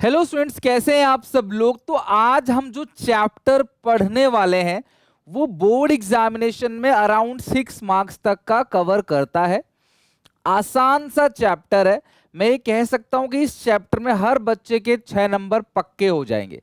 Hello students, कैसे हैं आप सब लोग। तो आज हम जो चैप्टर पढ़ने वाले हैं वो बोर्ड एग्जामिनेशन में अराउंड 6 मार्क्स तक का कवर करता है। आसान सा चैप्टर है। मैं ये कह सकता हूं कि इस चैप्टर में हर बच्चे के 6 नंबर पक्के हो जाएंगे।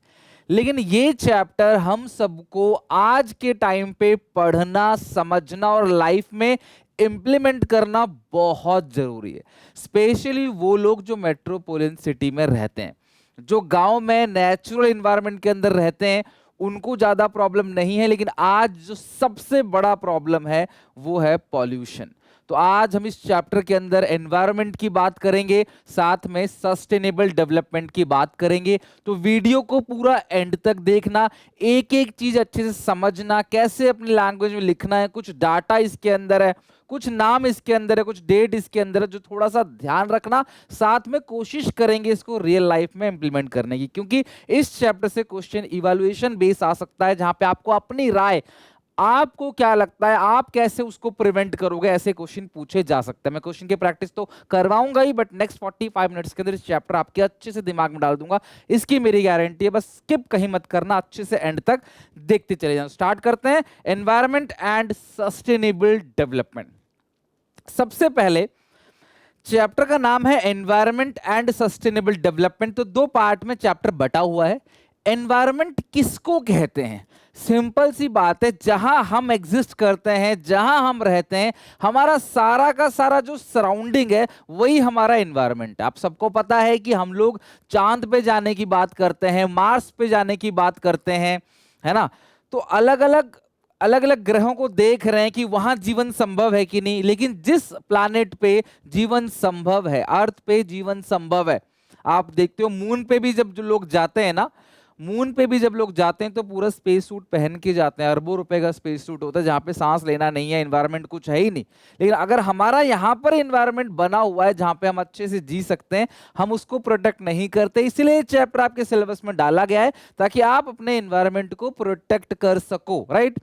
लेकिन ये चैप्टर हम सबको आज के टाइम पे पढ़ना, समझना और लाइफ में इम्प्लीमेंट करना बहुत जरूरी है। स्पेशली वो लोग जो मेट्रोपॉलिटन सिटी में रहते हैं, जो गांव में नेचुरल एनवायरनमेंट के अंदर रहते हैं, उनको ज्यादा प्रॉब्लम नहीं है। लेकिन आज जो सबसे बड़ा प्रॉब्लम है वो है पॉल्यूशन। तो आज हम इस चैप्टर के अंदर एनवायरनमेंट की बात करेंगे, साथ में सस्टेनेबल डेवलपमेंट की बात करेंगे। तो वीडियो को पूरा एंड तक देखना, एक एक चीज अच्छे से समझना, कैसे अपनी लैंग्वेज में लिखना है। कुछ डाटा इसके अंदर है, कुछ नाम इसके अंदर है, कुछ डेट इसके अंदर है, जो थोड़ा सा ध्यान रखना। साथ में कोशिश करेंगे इसको रियल लाइफ में इंप्लीमेंट करने की, क्योंकि इस चैप्टर से क्वेश्चन इवैल्यूएशन बेस आ सकता है, जहां पे आपको अपनी राय, आपको क्या लगता है, आप कैसे उसको प्रिवेंट करोगे, ऐसे क्वेश्चन पूछे जा सकते हैं। मैं क्वेश्चन की प्रैक्टिस तो करवाऊंगा ही, बट नेक्स्ट 45 मिनट्स के अंदर इस चैप्टर आपके अच्छे से दिमाग में डाल दूंगा, इसकी मेरी गारंटी है। बस स्किप कहीं मत करना, अच्छे से एंड तक देखते चले जाना। स्टार्ट करते हैं। Environment and sustainable development. सबसे पहले चैप्टर का नाम है एनवायरमेंट एंड सस्टेनेबल डेवलपमेंट। तो दो पार्ट में चैप्टर बटा हुआ है। एनवायरमेंट किसको कहते हैं? सिंपल सी बात है, जहां हम एग्जिस्ट करते हैं, जहां हम रहते हैं, हमारा सारा का सारा जो सराउंडिंग है वही हमारा एनवायरमेंट है। आप सबको पता है कि हम लोग चांद पे जाने की बात करते हैं, मार्स पे जाने की बात करते हैं, है ना। तो अलग अलग ग्रहों को देख रहे हैं कि वहां जीवन संभव है कि नहीं। लेकिन जिस प्लैनेट पे जीवन संभव है, अर्थ पे जीवन संभव है, आप देखते हो मून पे भी जब जो लोग जाते हैं ना, मून पे भी जब लोग जाते हैं तो पूरा स्पेस सूट पहन के जाते हैं। अरबों रुपए का स्पेस सूट होता है, जहां पे सांस लेना नहीं है, एनवायरनमेंट कुछ है ही नहीं। लेकिन अगर हमारा यहाँ पर एनवायरनमेंट बना हुआ है जहां पे हम अच्छे से जी सकते हैं, हम उसको प्रोटेक्ट नहीं करते। इसलिए चैप्टर आपके सिलेबस में डाला गया है, ताकि आप अपने एनवायरनमेंट को प्रोटेक्ट कर सको, राइट।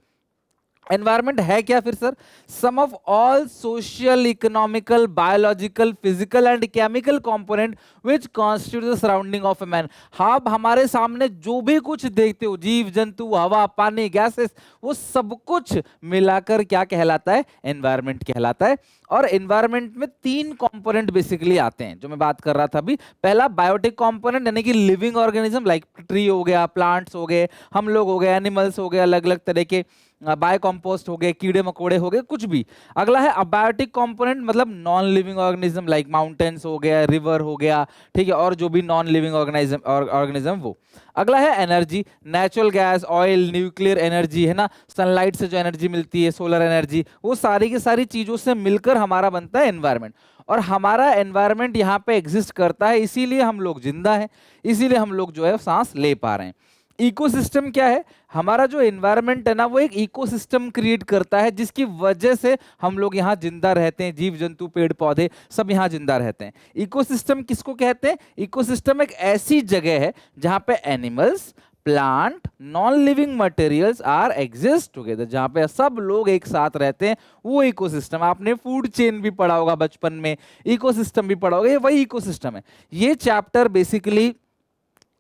एनवायरमेंट है क्या फिर sir? Sum of all social, economical, biological, physical and chemical component which constitute the surrounding of a man. आप हमारे सामने जो भी कुछ देखते हो, जीव जंतु, हवा, पानी, गैसेस, वो सब कुछ मिलाकर क्या कहलाता है? एनवायरमेंट कहलाता है। और एनवायरमेंट में 3 कंपोनेंट बेसिकली आते हैं, जो मैं बात कर रहा था अभी। पहला बायोटिक कंपोनेंट, यानी कि लिविंग ऑर्गेनिज्म, लाइक ट्री हो गया, प्लांट्स हो गए, हम लोग हो गए, एनिमल्स हो गए, अलग अलग तरह के बायोकॉम्पोस्ट हो गए, कीड़े मकोड़े हो गए, कुछ भी। अगला है अबायोटिक कंपोनेंट, मतलब non living organism, like mountains हो गया, रिवर हो गया, ठीक है, और जो भी नॉन लिविंग ऑर्गेनिज्म वो। अगला है energy, natural gas, oil, nuclear energy, है ना, सनलाइट से जो एनर्जी मिलती है, सोलर एनर्जी, वो सारी की सारी चीजों से मिलकर हमारा बनता है एनवायरमेंट। और हमारा एनवायरमेंट यहाँ पे एग्जिस्ट करता है, इसीलिए हम लोग जिंदा हैं, इसीलिए हम लोग जो है सांस ले पा रहे हैं। इकोसिस्टम क्या है? हमारा जो एनवायरनमेंट है ना, वो एक इकोसिस्टम क्रिएट करता है, जिसकी वजह से हम लोग यहाँ जिंदा रहते हैं, जीव जंतु, पेड़ पौधे सब यहाँ जिंदा रहते हैं। इकोसिस्टम किसको कहते हैं? इकोसिस्टम एक ऐसी जगह है जहाँ पे animals, plant, non living materials are exist together, जहाँ पे सब लोग एक साथ रहते हैं, वो इकोसिस्टम। आपने फूड चेन भी पढ़ा होगा बचपन में, इकोसिस्टम भी पढ़ा होगा, ये वही इकोसिस्टम है। ये चैप्टर बेसिकली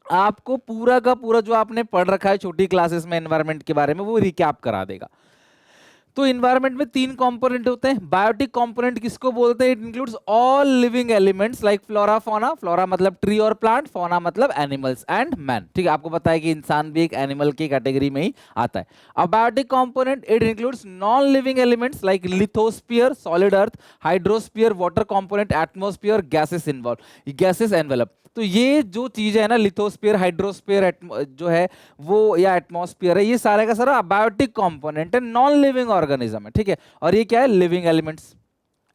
आपको पूरा का पूरा जो आपने पढ़ रखा है छोटी क्लासेस में एनवायरनमेंट के बारे में, वो रिकैप करा देगा। तो एनवायरनमेंट में 3 कंपोनेंट होते हैं। बायोटिक कंपोनेंट किसको बोलते हैं? It includes all living elements like flora fauna, flora मतलब ट्री और प्लांट, फौना मतलब एनिमल्स एंड मैन, ठीक है। आपको पता है कि इंसान भी एक एनिमल की कैटेगरी में ही आता है। Abiotic component, it includes non living elements like lithosphere, solid earth, hydrosphere, water component, atmosphere, gases involve, gases envelope. तो ये जो चीज है ना, लिथोस्फीयर, हाइड्रोस्फीयर जो है वो, या एटमॉस्फेयर है, ये सारे का सारा अबायोटिक कंपोनेंट है, नॉन लिविंग ऑर्गेनिज्म है, ठीक है। और ये क्या है? Living elements.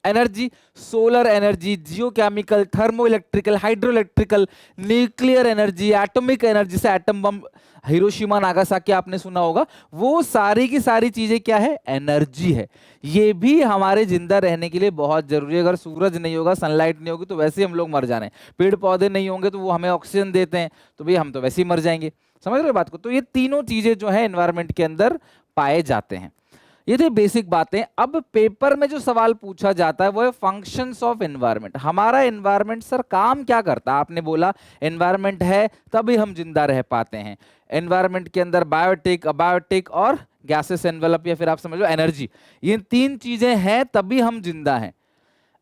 Energy, solar energy, geochemical, thermo electrical, hydro electrical, nuclear energy, atomic energy, से एटम बम, हिरोशिमा नागासाकी आपने सुना होगा, वो सारी की सारी चीजें क्या है? एनर्जी है। ये भी हमारे जिंदा रहने के लिए बहुत जरूरी है। अगर सूरज नहीं होगा, सनलाइट नहीं होगी, तो वैसे ही हम लोग मर जाने। पेड़ पौधे नहीं होंगे तो वो हमें ऑक्सीजन देते हैं, तो भाई हम तो वैसे ही मर जाएंगे। समझ रहे हो बात को? तो ये तीनों चीजें जो है एनवायरनमेंट के अंदर पाए जाते हैं। ये थे बेसिक बातें। अब पेपर में जो सवाल पूछा जाता है वो है फंक्शंस ऑफ एनवायरनमेंट। हमारा एनवायरनमेंट सर काम क्या करता है? आपने बोला एनवायरनमेंट है तभी हम जिंदा रह पाते हैं। एनवायरनमेंट के अंदर बायोटिक, अबायोटिक और गैसेस एनवेलप, या फिर आप समझ लो एनर्जी, ये तीन चीजें हैं तभी हम जिंदा हैं।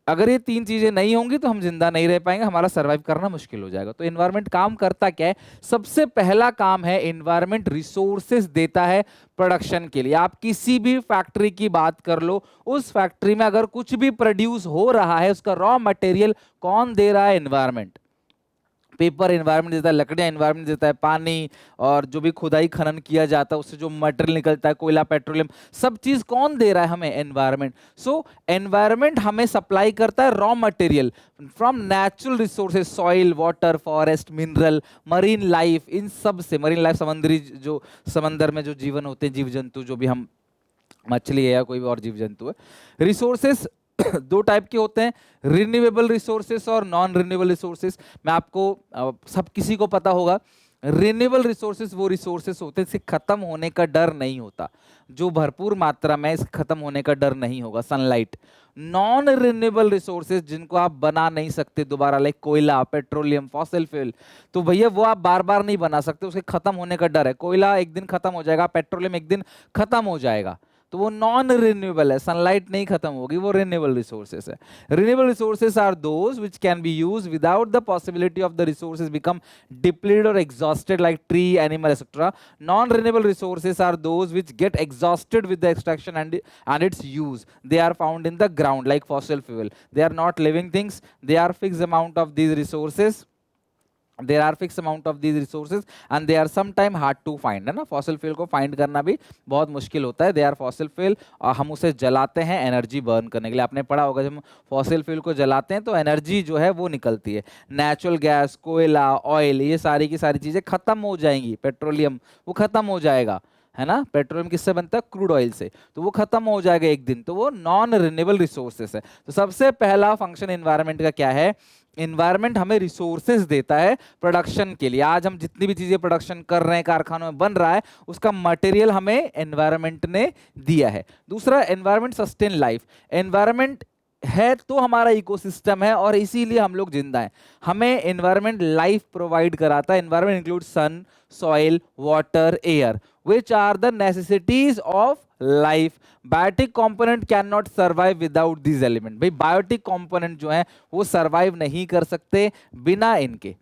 अगर ये तीन चीजें नहीं होंगी तो हम जिंदा नहीं रह पाएंगे, हमारा सरवाइव करना मुश्किल हो जाएगा। तो एनवायरनमेंट काम करता क्या है? सबसे पहला काम है एनवायरनमेंट रिसोर्सेज देता है प्रोडक्शन के लिए। आप किसी भी फैक्ट्री की बात कर लो, उस फैक्ट्री में अगर कुछ भी प्रोड्यूस हो रहा है उसका रॉ मटेरियल कौन दे रहा है? एनवायरनमेंट। पेपर एनवायरनमेंट देता है, लकड़ियां एनवायरनमेंट देता है, पानी और जो भी खुदाई खनन किया जाता है उससे जो मटेरियल निकलता है, कोयला, पेट्रोलियम, सब चीज कौन दे रहा है हमें? एनवायरनमेंट। सो एनवायरनमेंट हमें सप्लाई करता है raw material from natural resources, soil, water, forest, mineral, marine life, इन सब से। मरीन लाइफ समुद्री, जो समंदर में जो जीवन होते हैं, जीव जंतु, जो भी हम मछली है या कोई भी और जीव जंतु है। रिसोर्सेस दो टाइप के होते हैं, रिन्यूएबल रिसोर्सेस और नॉन रिन्यूएबल रिसोर्सेस। मैं आपको सब किसी को पता होगा, रिन्यूएबल रिसोर्सेस वो रिसोर्सेस होते हैं इसके खत्म होने का डर नहीं होता, जो भरपूर मात्रा में इसके खत्म होने का डर नहीं होगा, सनलाइट। नॉन रिन्यूएबल रिसोर्सेज जिनको आप बना नहीं सकते दोबारा, लाइक कोयला, पेट्रोलियम, फॉसिल फ्यूल, तो भैया वो आप बार बार नहीं बना सकते, उसके खत्म होने का डर है। कोयला एक दिन खत्म हो जाएगा, पेट्रोलियम एक दिन खत्म हो जाएगा, तो वो नॉन रिन्यूएबल है, सनलाइट नहीं खत्म होगी, वो रिन्यूएबल रिसोर्सेस है। Renewable resources are those which can be used without the possibility of the resources become depleted or exhausted like tree, animal, etcetera. Non renewable resources are those which get exhausted with the extraction and its use. They are found in the ground like fossil fuel. They are not living things. They are fixed amount of these resources. There are fixed amount of these resources and they are sometime hard to find, है ना। Fossil fuel को find करना भी बहुत मुश्किल होता है। They are fossil fuel और हम उसे जलाते हैं एनर्जी बर्न करने के लिए। आपने पढ़ा होगा जब हम फॉसिल फ्यूल को जलाते हैं तो एनर्जी जो है वो निकलती है। नेचुरल गैस, कोयला, ऑयल, ये सारी की सारी चीजें खत्म हो जाएंगी। पेट्रोलियम वो खत्म हो जाएगा, है ना। पेट्रोलियम किससे बनता है? क्रूड ऑयल से, तो वो खत्म हो जाएगा एक दिन, तो वो नॉन रिन्यूएबल रिसोर्सेस है। तो सबसे पहला फंक्शन एनवायरनमेंट का क्या है? एनवायरनमेंट हमें रिसोर्सेज देता है प्रोडक्शन के लिए। आज हम जितनी भी चीजें प्रोडक्शन कर रहे हैं, कारखानों में बन रहा है, उसका मटेरियल हमें एनवायरनमेंट ने दिया है। दूसरा, एनवायरनमेंट सस्टेन लाइफ। एनवायरनमेंट है तो हमारा इकोसिस्टम है और इसीलिए हम लोग जिंदा हैं। हमें एनवायरनमेंट लाइफ प्रोवाइड कराता है। Environment include sun, soil, water, air, which are the necessities of life. Biotic component cannot survive without these elements. भाई बायोटिक कंपोनेंट जो है वो सरवाइव नहीं कर सकते बिना इनके।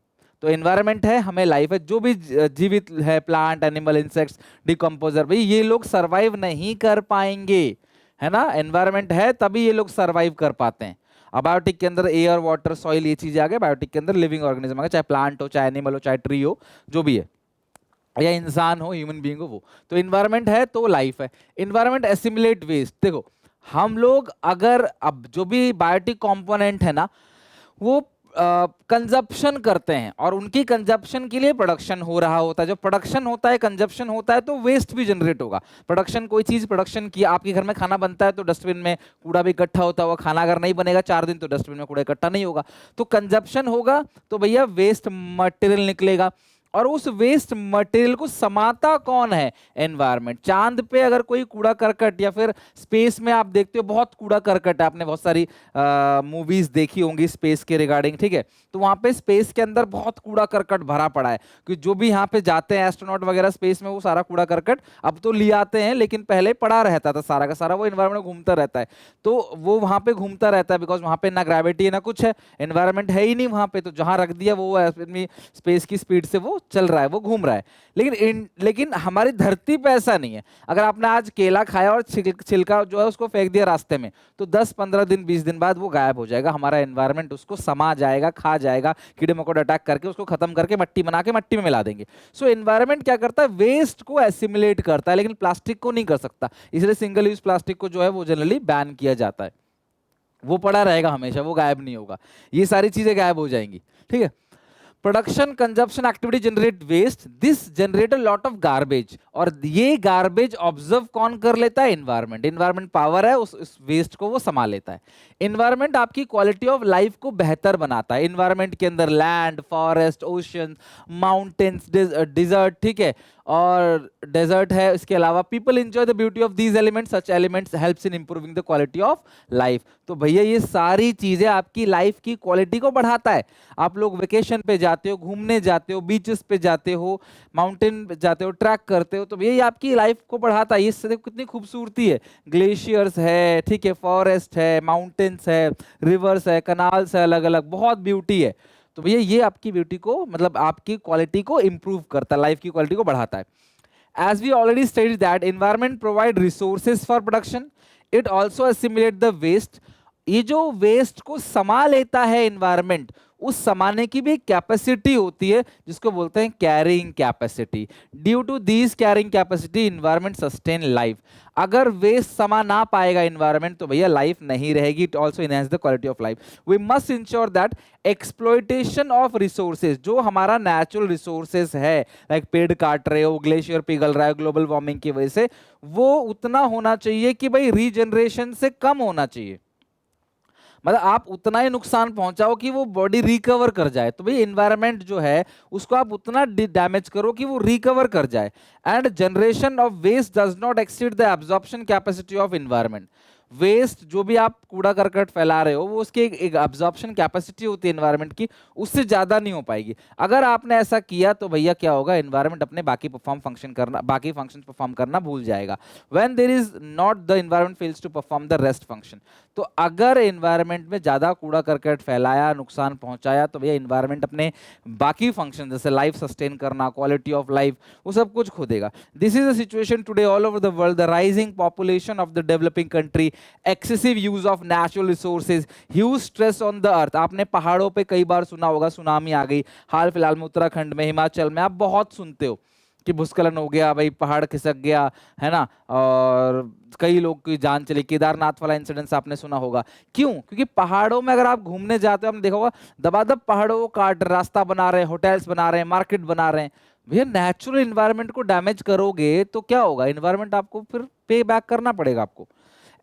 तो एनवायरनमेंट है, हमें लाइफ है, जो भी जीवित है, प्लांट, एनिमल, इंसेक्ट्स, डिकम्पोजर, भाई ये लोग सरवाइव नहीं कर पाएंगे, है ना। एनवायरनमेंट है तभी ये लोग सरवाइव कर पाते हैं। अबायोटिक के अंदर एयर, वाटर, सॉइल, ये चीजें आ गए। बायोटिक के अंदर लिविंग ऑर्गेनिज्म आ गए, चाहे प्लांट हो, चाहे एनिमल हो, चाहे ट्री हो, जो भी है, या इंसान हो, ह्यूमन बीइंग हो वो। तो इन्वायरमेंट है तो लाइफ है। Environment assimilate waste. देखो हम लोग अगर अब जो भी बायोटिक कंपोनेंट है ना वो कंजप्शन करते हैं और उनकी कंजप्शन के लिए प्रोडक्शन हो रहा होता है। जब प्रोडक्शन होता है, कंजप्शन होता है, तो वेस्ट भी जनरेट होगा। प्रोडक्शन, कोई चीज प्रोडक्शन की, आपके घर में खाना बनता है तो डस्टबिन में कूड़ा भी इकट्ठा होता होगा। खाना अगर नहीं बनेगा 4 दिन तो डस्टबिन में कूड़ा इकट्ठा नहीं होगा। तो कंजप्शन होगा तो भैया वेस्ट मटेरियल निकलेगा और उस वेस्ट मटेरियल को समाता कौन है? एनवायरनमेंट। चांद पे अगर कोई कूड़ा करकट, या फिर स्पेस में आप देखते हो बहुत कूड़ा करकट है, आपने बहुत सारी मूवीज देखी होंगी स्पेस के रिगार्डिंग, ठीक है। तो वहां पे स्पेस के अंदर बहुत कूड़ा करकट भरा पड़ा है, क्योंकि जो भी यहाँ पे जाते हैं एस्ट्रोनॉट वगैरह स्पेस में, वो सारा कूड़ा करकट अब तो ले आते हैं, लेकिन पहले पड़ा रहता था सारा का सारा, वो एनवायरनमेंट घूमता रहता है। तो वो वहां पे घूमता रहता है बिकॉज वहां पे ना ग्रेविटी है ना कुछ है, एनवायरनमेंट है ही नहीं वहां पे। तो जहां रख दिया वो अपनी स्पेस की स्पीड से वो चल रहा है, वो घूम रहा है। लेकिन हमारी धरती पे ऐसा नहीं है। अगर आपने आज केला खाया और छिलका जो है उसको फेंक दिया रास्ते में, तो 10-15 दिन 20 दिन बाद वो गायब हो जाएगा। हमारा एनवायरनमेंट उसको समा जाएगा, खा जाएगा, कीड़े मकोड़े अटैक करके उसको खत्म करके मट्टी बना के मट्टी में मिला देंगे। सो एनवायरनमेंट क्या करता है? वेस्ट को एसिमिलेट करता है, लेकिन प्लास्टिक को नहीं कर सकता। इसलिए सिंगल यूज प्लास्टिक को जो है वो जनरली बैन किया जाता है। वो पड़ा रहेगा हमेशा, वो गायब नहीं होगा। ये सारी चीजें गायब हो जाएंगी, ठीक है। Production, consumption activity generate waste, this generate a lot of garbage, और ये गार्बेज ऑब्जर्व कौन कर लेता है? एनवायरनमेंट। एनवायरनमेंट पावर है, उस वेस्ट को वो संभाल लेता है। एनवायरनमेंट आपकी क्वालिटी ऑफ लाइफ को बेहतर बनाता है। एनवायरनमेंट के अंदर land, forest, ocean, mountains, desert, ठीक है, और डेजर्ट है। इसके अलावा people enjoy the beauty of these elements, such elements helps in improving the quality of life. तो भैया ये सारी चीजें आपकी लाइफ की क्वालिटी को बढ़ाता है। आप लोग वेकेशन पे जाते हो, घूमने जाते हो, बीचेस पे जाते हो, माउंटेन पे जाते हो, ट्रैक करते हो, तो भैया ये आपकी लाइफ को बढ़ाता है। इससे देखो कितनी खूबसूरती है, ग्लेशियर्स है, ठीक है, फॉरेस्ट है, माउंटेन्स है, रिवर्स है, कनाल्स है, अलग अलग बहुत ब्यूटी है। तो भैया ये आपकी ब्यूटी को, मतलब आपकी क्वालिटी को इंप्रूव करता है, लाइफ की क्वालिटी को बढ़ाता है। As we already stated that environment provide resources for production, it also assimilate the waste। ये जो वेस्ट को समा लेता है एनवायरमेंट, उस समाने की भी कैपेसिटी होती है जिसको बोलते हैं carrying capacity. Due to these carrying capacity environment sustain life. अगर वेस्ट समा ना पाएगा एनवायरमेंट तो भैया लाइफ नहीं रहेगी। It also enhance the quality of life. We must ensure that exploitation of resources, जो हमारा नेचुरल रिसोर्सेज है, लाइक पेड़ काट रहे हो, ग्लेशियर पिघल रहा है ग्लोबल वार्मिंग की वजह से, वो उतना होना चाहिए कि भाई रीजनरेशन से कम होना चाहिए। मतलब आप उतना ही नुकसान पहुंचाओ कि वो बॉडी रिकवर कर जाए। तो भाई एनवायरनमेंट जो है उसको आप उतना डैमेज करो कि वो रिकवर कर जाए। And generation of waste does not exceed the absorption capacity of environment. Waste जो भी आप कूड़ा करकट फैला रहे हो वो उसकी एक एब्जॉर्प्शन कैपेसिटी होती है एनवायरनमेंट की, उससे ज्यादा नहीं हो पाएगी। अगर आपने ऐसा किया तो भैया क्या होगा, एनवायरनमेंट अपने बाकी फंक्शन परफॉर्म करना भूल जाएगा। When there is not the environment fails to perform the rest function. तो अगर एनवायरनमेंट में ज्यादा कूड़ा करकट फैलाया, नुकसान पहुंचाया, तो भैया एनवायरनमेंट अपने बाकी फंक्शन जैसे लाइफ सस्टेन करना, क्वालिटी ऑफ लाइफ, वो सब कुछ खो देगा। This is the situation today all over the world. The rising population of the developing country, excessive use of natural resources, huge stress on the earth. आपने पहाड़ों पे कई बार सुना होगा सुनामी आ गई, हाल फिलहाल में उत्तराखंड में, हिमाचल में आप बहुत सुनते हो कि भूस्खलन हो गया, भाई पहाड़ खिसक गया, है ना, और कई लोग की जान चली। केदारनाथ वाला इंसिडेंस आपने सुना होगा। क्यों? क्योंकि पहाड़ों में अगर आप घूमने जाते हो, आपने देखा होगा दबादब पहाड़ों को काट रास्ता बना रहे हैं, होटल्स बना रहे हैं, मार्केट बना रहे हैं। भैया नेचुरल इन्वायरमेंट को डैमेज करोगे तो क्या होगा, इन्वायरमेंट आपको फिर पे बैक करना पड़ेगा आपको।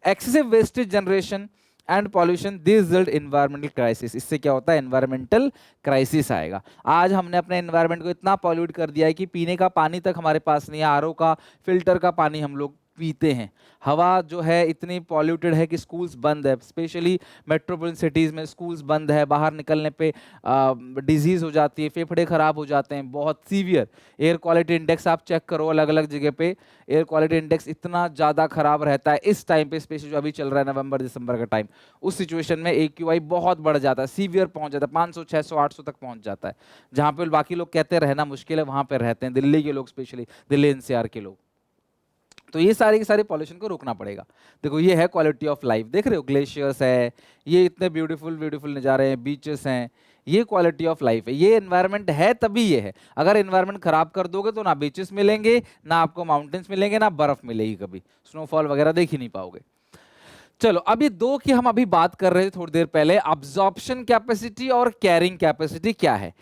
Excessive wastage generation and pollution, this result environmental crisis. इससे क्या होता है, एनवायरमेंटल क्राइसिस आएगा। आज हमने अपने एनवायरमेंट को इतना पॉल्यूट कर दिया है कि पीने का पानी तक हमारे पास नहीं है। आरओ का, फिल्टर का पानी हम लोग पीते हैं। हवा जो है इतनी पॉल्यूटेड है कि स्कूल्स बंद है, स्पेशली मेट्रोपोलिटन सिटीज़ में स्कूल्स बंद है। बाहर निकलने पे डिजीज़ हो जाती है, फेफड़े खराब हो जाते हैं, बहुत सीवियर। एयर क्वालिटी इंडेक्स आप चेक करो अलग अलग जगह पे, एयर क्वालिटी इंडेक्स इतना ज़्यादा खराब रहता है इस टाइम पे, स्पेशली जो अभी चल रहा है नवंबर दिसंबर का टाइम। उस सिचुएशन में AQI बहुत बढ़ जाता है, सीवियर पहुंच जाता है, 500 600 800 तक पहुंच जाता है। जहाँ पे बाकी लोग कहते हैं रहना मुश्किल है, वहाँ पे रहते हैं दिल्ली के लोग, स्पेशली दिल्ली NCR के लोग। तो ये सारे के सारे पॉल्यूशन को रोकना पड़ेगा। देखो ये है क्वालिटी ऑफ लाइफ, देख रहे हो ग्लेशियर्स है, ये इतने ब्यूटीफुल ब्यूटीफुल नज़ारे हैं, बीचेस हैं, ये क्वालिटी ऑफ लाइफ है। ये एनवायरनमेंट है तभी ये है। अगर एनवायरनमेंट खराब कर दोगे तो ना बीचेस मिलेंगे, ना आपको माउंटेन्स मिलेंगे, ना बर्फ मिलेगी, कभी स्नोफॉल वगैरह देख ही नहीं पाओगे। चलो अभी दो की हम अभी बात कर रहे थे थोड़ी देर पहले, अब्जॉर्प्शन कैपेसिटी और कैरिंग कैपेसिटी। क्या है?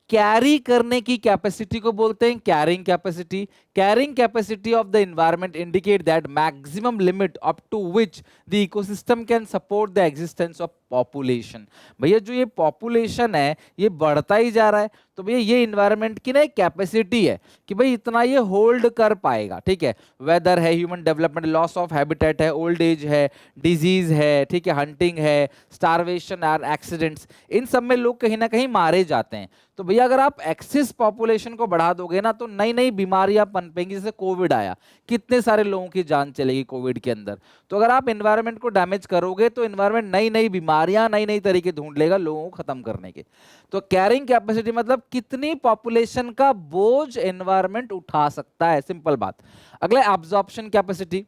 कैरी करने की कैपेसिटी को बोलते हैं carrying capacity. Carrying capacity of the environment indicate that maximum limit up to which the ecosystem can support the existence of population. भैया जो ये पॉपुलेशन है ये बढ़ता ही जा रहा है, तो भैया ये इन्वायरमेंट की ना एक कैपेसिटी है कि भाई इतना ये होल्ड कर पाएगा। ठीक है, वेदर है, human development, loss of habitat है, ओल्ड एज है, डिजीज है, ठीक है, हंटिंग है, स्टारवेशन और एक्सीडेंट्स, इन सब में लोग कहीं ना कहीं मारे जाते हैं। तो भैया अगर आप एक्सिस पॉपुलेशन को बढ़ा दोगे ना तो नई नई बीमारियां पनपेंगी। जैसे कोविड आया, कितने सारे लोगों की जान चलेगी कोविड के अंदर। तो अगर आप एनवायरनमेंट को डैमेज करोगे तो एनवायरनमेंट नई नई बीमारियां, नई नई तरीके ढूंढ लेगा लोगों को खत्म करने के। तो कैरिंग कैपेसिटी मतलब कितनी पॉपुलेशन का बोझ एनवायरनमेंट उठा सकता है, सिंपल बात। अगला absorption capacity.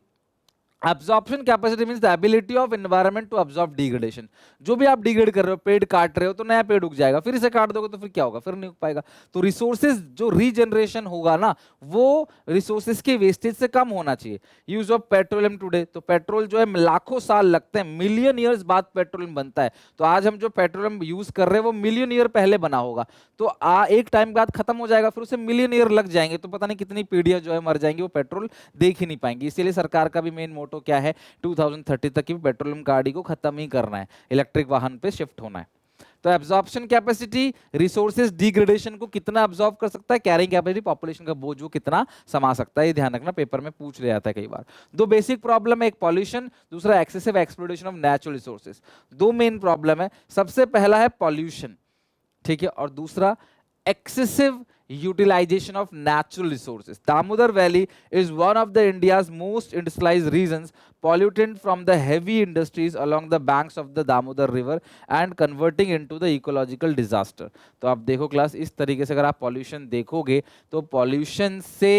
Absorption capacity means the ability of environment to absorb degradation। जो भी आप डिग्रेड कर रहे हो, पेड़ काट रहे हो तो नया पेड़ उग जाएगा, फिर इसे काट दोगे तो फिर क्या होगा, फिर नहीं उग पाएगा। तो रिसोर्सेज जो रीजनरेशन होगा ना वो रिसोर्सेज के वेस्टेज से कम होना चाहिए। यूज ऑफ पेट्रोलियम टुडे, तो पेट्रोल जो है लाखों साल लगते हैं, मिलियन ईयर्स बाद पेट्रोलियम बनता है। तो आज हम जो पेट्रोलियम यूज कर रहे हैं वो मिलियन ईयर पहले बना होगा, तो एक टाइम बाद खत्म हो जाएगा, फिर उसे मिलियन ईयर लग जाएंगे, तो पता नहीं कितनी पीढ़ियां जो है मर जाएंगी, वो पेट्रोल देख ही नहीं पाएंगी। इसीलिए सरकार का भी मेन मोटो क्या है, 2030 तक की पेट्रोलियम गाड़ी को खत्म ही करना है, इलेक्ट्रिक वाहन पे शिफ्ट होना है। तो एब्जॉर्प्शन कैपेसिटी रिसोर्सेज डिग्रेडेशन को कितना एब्जॉर्ब कर सकता है, कैरिंग कैपेसिटी पॉपुलेशन का बोझ वो कितना समा सकता है, ये ध्यान रखना, पेपर में पूछ लिया जाता है कई बार। दो बेसिक प्रॉब्लम है, एक पॉल्यूशन, दूसरा excessive exploitation of natural resources. दो मेन प्रॉब्लम है, सबसे पहला है पॉल्यूशन, ठीक है, और दूसरा excessive utilization of natural resources. Damodar Valley is one of the India's most industrialized regions, pollutant from the heavy industries along the banks of the Damodar River and converting into the ecological disaster. तो आप देखो class, इस तरीके से अगर आप pollution देखोगे तो पॉल्यूशन से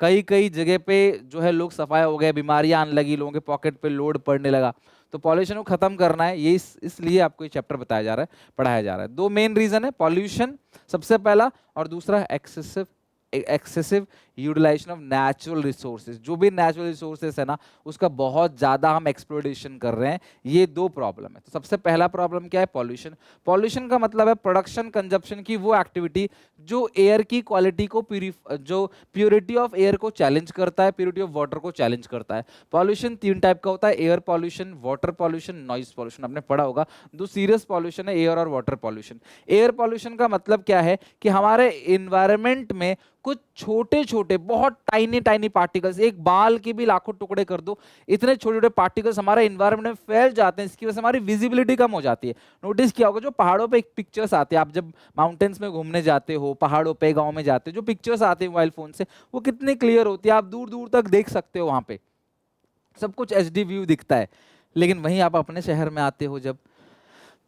कई कई जगह पे जो है लोग सफाई हो गए, बीमारियां आने लगी, लोगों के पॉकेट पे लोड पड़ने लगा। तो पॉल्यूशन को खत्म करना है, ये इसलिए आपको ये चैप्टर बताया जा रहा है, पढ़ाया जा रहा है। दो मेन रीजन है, पॉल्यूशन सबसे पहला, और दूसरा excessive utilisation of natural resources. जो भी नेचुरल रिसोर्सेज है ना, उसका बहुत ज्यादा हम एक्सप्लोइटेशन कर रहे हैं, ये दो प्रॉब्लम है। तो सबसे पहला प्रॉब्लम क्या है, पॉल्यूशन। पॉल्यूशन का मतलब है प्रोडक्शन कंजप्शन की वो एक्टिविटी जो एयर की क्वालिटी को जो प्योरिटी ऑफ एयर को चैलेंज करता है, प्योरिटी ऑफ वाटर को चैलेंज करता है। पॉल्यूशन तीन टाइप का होता है, air pollution, water pollution, noise pollution, आपने पढ़ा होगा। दो सीरियस पॉल्यूशन है, एयर और वाटर पॉल्यूशन। एयर पॉल्यूशन का मतलब क्या है कि हमारे एनवायरमेंट में कुछ छोटे छोटे बहुत टाइनी टाइनी पार्टिकल्स, एक बाल के भी लाखों टुकड़े कर दो, इतने छोटे छोटे पार्टिकल्स हमारे एनवायरमेंट में फैल जाते हैं, इसकी वजह से हमारी विजिबिलिटी कम हो जाती है। नोटिस किया होगा जो पहाड़ों पे एक पिक्चर्स आते हैं, आप जब माउंटेन्स में घूमने जाते हो, पहाड़ों पे गांव में जाते हो, जो पिक्चर्स आते हैं मोबाइल फोन से, वो कितनी क्लियर होती है, आप दूर दूर तक देख सकते हो, वहां पे सब कुछ एचडी व्यू दिखता है। लेकिन वहीं आप अपने शहर में आते हो जब,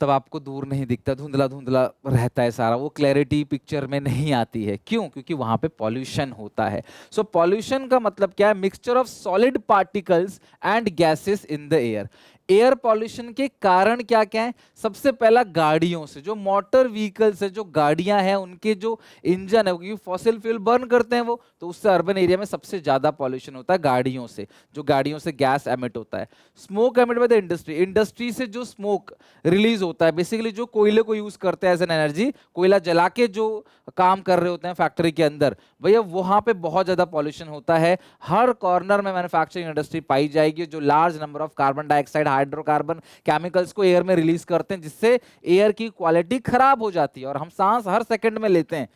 तब आपको दूर नहीं दिखता, धुंधला धुंधला रहता है सारा, वो क्लैरिटी पिक्चर में नहीं आती है। क्यों? क्योंकि वहां पे पॉल्यूशन होता है। सो पॉल्यूशन का मतलब क्या है, mixture of solid particles and gases in the air. Air pollution के कारण क्या क्या है, सबसे पहला गाड़ियों से, जो मोटर व्हीकल्स है, जो गाड़ियां हैं, उनके जो इंजन है, क्योंकि फॉसिल फ्यूल बर्न करते हैं वो, तो उससे अर्बन एरिया में सबसे ज्यादा पॉल्यूशन होता है गाड़ियों से, जो गाड़ियों से गैस एमिट होता है। Smoke emit by the industry, industry से जो स्मोक रिलीज होता है, बेसिकली जो कोयले को यूज करते हैं एज एन एनर्जी, कोयला जला के जो काम कर रहे होते हैं फैक्ट्री के अंदर, भैया वहां पे बहुत ज्यादा पॉल्यूशन होता है। हर कॉर्नर में मैन्युफैक्चरिंग इंडस्ट्री पाई जाएगी, जो large number of carbon dioxide, hydrocarbon chemicals को एयर में रिलीज करते हैं, जिससे एयर की क्वालिटी खराब हो जाती है। और हम सांस हर सेकंड में लेते हैं,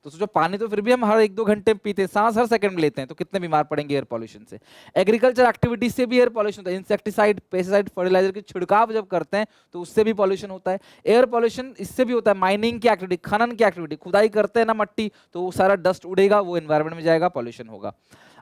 तो सोचो पानी तो फिर भी हम हर एक दो घंटे पीते हैं, सांस हर सेकंड में लेते हैं, तो कितने बीमार पड़ेंगे एयर पॉल्यूशन से। एग्रीकल्चर एक्टिविटी से भी एयर पॉल्यूशन होता है, इंसेक्टिसाइड, पेस्टिसाइड, फर्टिलाइजर के छिड़काव जब करते हैं तो उससे भी पॉल्यूशन होता है। एयर पॉल्यूशन इससे भी होता है, माइनिंग की एक्टिविटी, खनन की एक्टिविटी, खुदाई करते हैं ना मट्टी, तो वो सारा डस्ट उड़ेगा, वो एनवायरमेंट में जाएगा, पॉल्यूशन होगा।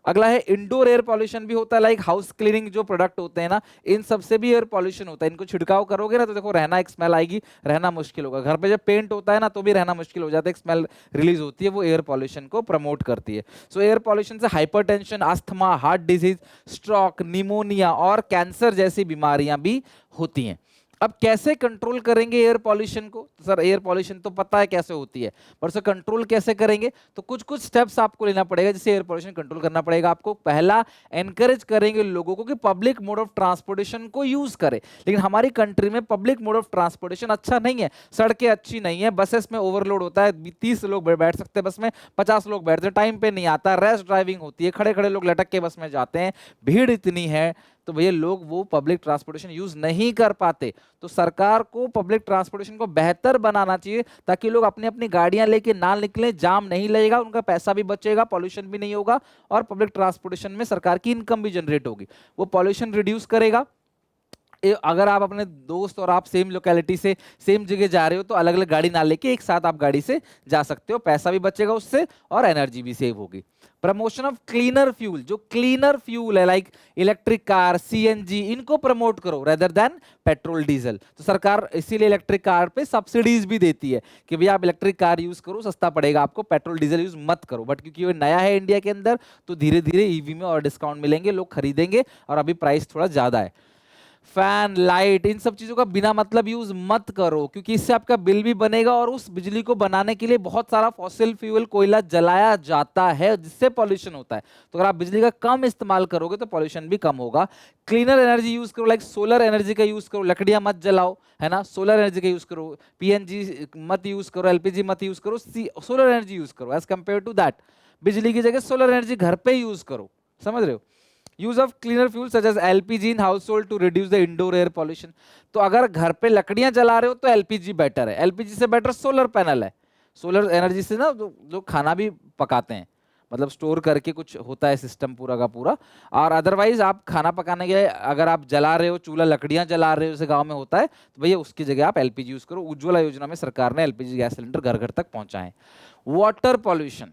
अगला है इंडोर एयर पॉल्यूशन भी होता है, लाइक हाउस क्लीनिंग जो प्रोडक्ट होते हैं ना, इन सब से भी एयर पॉल्यूशन होता है। इनको छिड़काव करोगे ना तो देखो रहना, एक स्मेल आएगी, रहना मुश्किल होगा। घर पे जब पेंट होता है ना तो भी रहना मुश्किल हो जाता है, एक स्मेल रिलीज होती है, वो एयर पॉल्यूशन को प्रमोट करती है। सो एयर पॉल्यूशन से hypertension, asthma, heart disease, stroke, pneumonia और कैंसर जैसी बीमारियां भी होती हैं। अब कैसे कंट्रोल करेंगे एयर पॉल्यूशन को? तो सर एयर पॉल्यूशन तो पता है कैसे होती है, पर उसे कंट्रोल कैसे करेंगे? तो कुछ कुछ स्टेप्स आपको लेना पड़ेगा जिससे एयर पॉल्यूशन कंट्रोल करना पड़ेगा आपको। पहला, एनकरेज करेंगे लोगों को कि पब्लिक मोड ऑफ ट्रांसपोर्टेशन को यूज करें। लेकिन हमारी कंट्री में पब्लिक मोड ऑफ ट्रांसपोर्टेशन अच्छा नहीं है, सड़कें अच्छी नहीं है, बसेस में ओवरलोड होता है, 30 लोग बैठ सकते हैं बस में, 50 लोग बैठते हैं, टाइम पे नहीं आता, रैश ड्राइविंग होती है, खड़े खड़े लोग लटक के बस में जाते हैं, भीड़ इतनी है, तो भैया लोग वो पब्लिक ट्रांसपोर्टेशन यूज नहीं कर पाते। तो सरकार को पब्लिक ट्रांसपोर्टेशन को बेहतर बनाना चाहिए ताकि लोग अपनी अपनी गाड़ियां लेके ना निकलें, जाम नहीं लगेगा, उनका पैसा भी बचेगा, पॉल्यूशन भी नहीं होगा, और पब्लिक ट्रांसपोर्टेशन में सरकार की इनकम भी जनरेट होगी, वो पॉल्यूशन रिड्यूस करेगा। अगर आप अपने दोस्त और आप सेम लोकेलिटी से सेम जगह जा रहे हो तो अलग अलग गाड़ी ना लेके एक साथ आप गाड़ी से जा सकते हो, पैसा भी बचेगा उससे और एनर्जी भी सेव होगी। प्रमोशन ऑफ क्लीनर फ्यूल, जो क्लीनर फ्यूल है लाइक इलेक्ट्रिक कार, सीएनजी, इनको प्रमोट करो रेदर देन पेट्रोल डीजल। तो सरकार इसीलिए इलेक्ट्रिक कार पे सब्सिडीज भी देती है कि भैया आप इलेक्ट्रिक कार यूज करो, सस्ता पड़ेगा आपको, पेट्रोल डीजल यूज मत करो। बट क्योंकि ये नया है इंडिया के अंदर तो धीरे धीरे ईवी में और डिस्काउंट मिलेंगे, लोग खरीदेंगे, और अभी प्राइस थोड़ा ज्यादा है। फैन, लाइट, इन सब चीजों का बिना मतलब यूज मत करो, क्योंकि इससे आपका बिल भी बनेगा और उस बिजली को बनाने के लिए बहुत सारा फॉसिल फ्यूल, कोयला जलाया जाता है, जिससे पॉल्यूशन होता है। तो अगर आप बिजली का कम इस्तेमाल करोगे तो पॉल्यूशन भी कम होगा। क्लीनर एनर्जी यूज करो, लाइक सोलर एनर्जी का यूज करो, लकड़ियां मत जलाओ, है ना, सोलर एनर्जी का यूज करो, पीएनजी मत यूज करो, एलपीजी मत यूज करो, सोलर एनर्जी यूज करो। एज कंपेयर टू दैट बिजली की जगह सोलर एनर्जी घर पे यूज करो, समझ रहे हो? Use of cleaner fuel such as LPG in household to reduce the indoor air pollution. तो अगर घर पे लकड़ियां जला रहे हो तो एलपीजी बेटर है, एलपीजी से बेटर सोलर पैनल है। सोलर एनर्जी से ना जो खाना भी पकाते हैं, मतलब स्टोर करके कुछ होता है सिस्टम पूरा का पूरा। और अदरवाइज आप खाना पकाने के लिए अगर आप जला रहे हो चूल्हा, लकड़ियां जला रहे हो, जैसे गांव में होता है, तो भैया उसकी जगह आप एलपीजी यूज करो। उज्ज्वला योजना में सरकार ने एलपीजी गैस सिलेंडर घर घर तक पहुंचाए। वाटर पॉल्यूशन,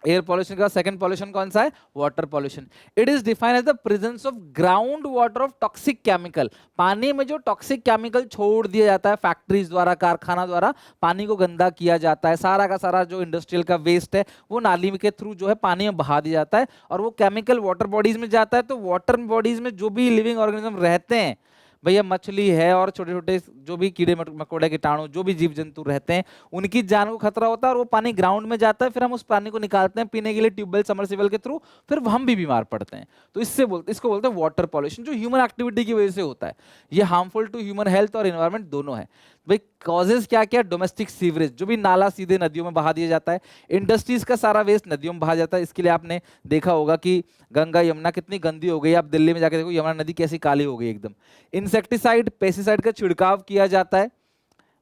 एयर पॉल्यूशन का सेकंड पॉल्यूशन कौन सा है? Water pollution. It is defined as the presence of ground water of toxic chemical. पानी में जो टॉक्सिक केमिकल छोड़ दिया जाता है फैक्ट्रीज द्वारा, कारखाना द्वारा, पानी को गंदा किया जाता है, सारा का सारा जो इंडस्ट्रियल का वेस्ट है वो नाली के थ्रू जो है पानी में बहा दिया जाता है, और वो केमिकल वाटर बॉडीज में जाता है। तो वाटर बॉडीज में जो भी लिविंग ऑर्गेनिज्म रहते हैं, भैया मछली है और छोटे छोटे जो भी कीड़े मकोड़े कीटाणु जो भी जीव जंतु रहते हैं, उनकी जान को खतरा होता है, और वो पानी ग्राउंड में जाता है, फिर हम उस पानी को निकालते हैं पीने के लिए ट्यूबवेल समरसेबल के थ्रू, फिर हम भी बीमार पड़ते हैं। तो इसको बोलते हैं वाटर पॉल्यूशन, जो ह्यूमन एक्टिविटी की वजह से होता है। ये हार्मफुल टू ह्यूमन हेल्थ और एनवायरमेंट दोनों है। भाई कॉजेज क्या क्या? डोमेस्टिक सीवरेज, जो भी नाला सीधे नदियों में बहा दिया जाता है, इंडस्ट्रीज का सारा वेस्ट नदियों में बहा जाता है। इसके लिए आपने देखा होगा कि गंगा यमुना कितनी गंदी हो गई, आप दिल्ली में जाके देखो यमुना नदी कैसी काली हो गई एकदम। इंसेक्टिसाइड, पेस्टिसाइड का छिड़काव किया जाता है,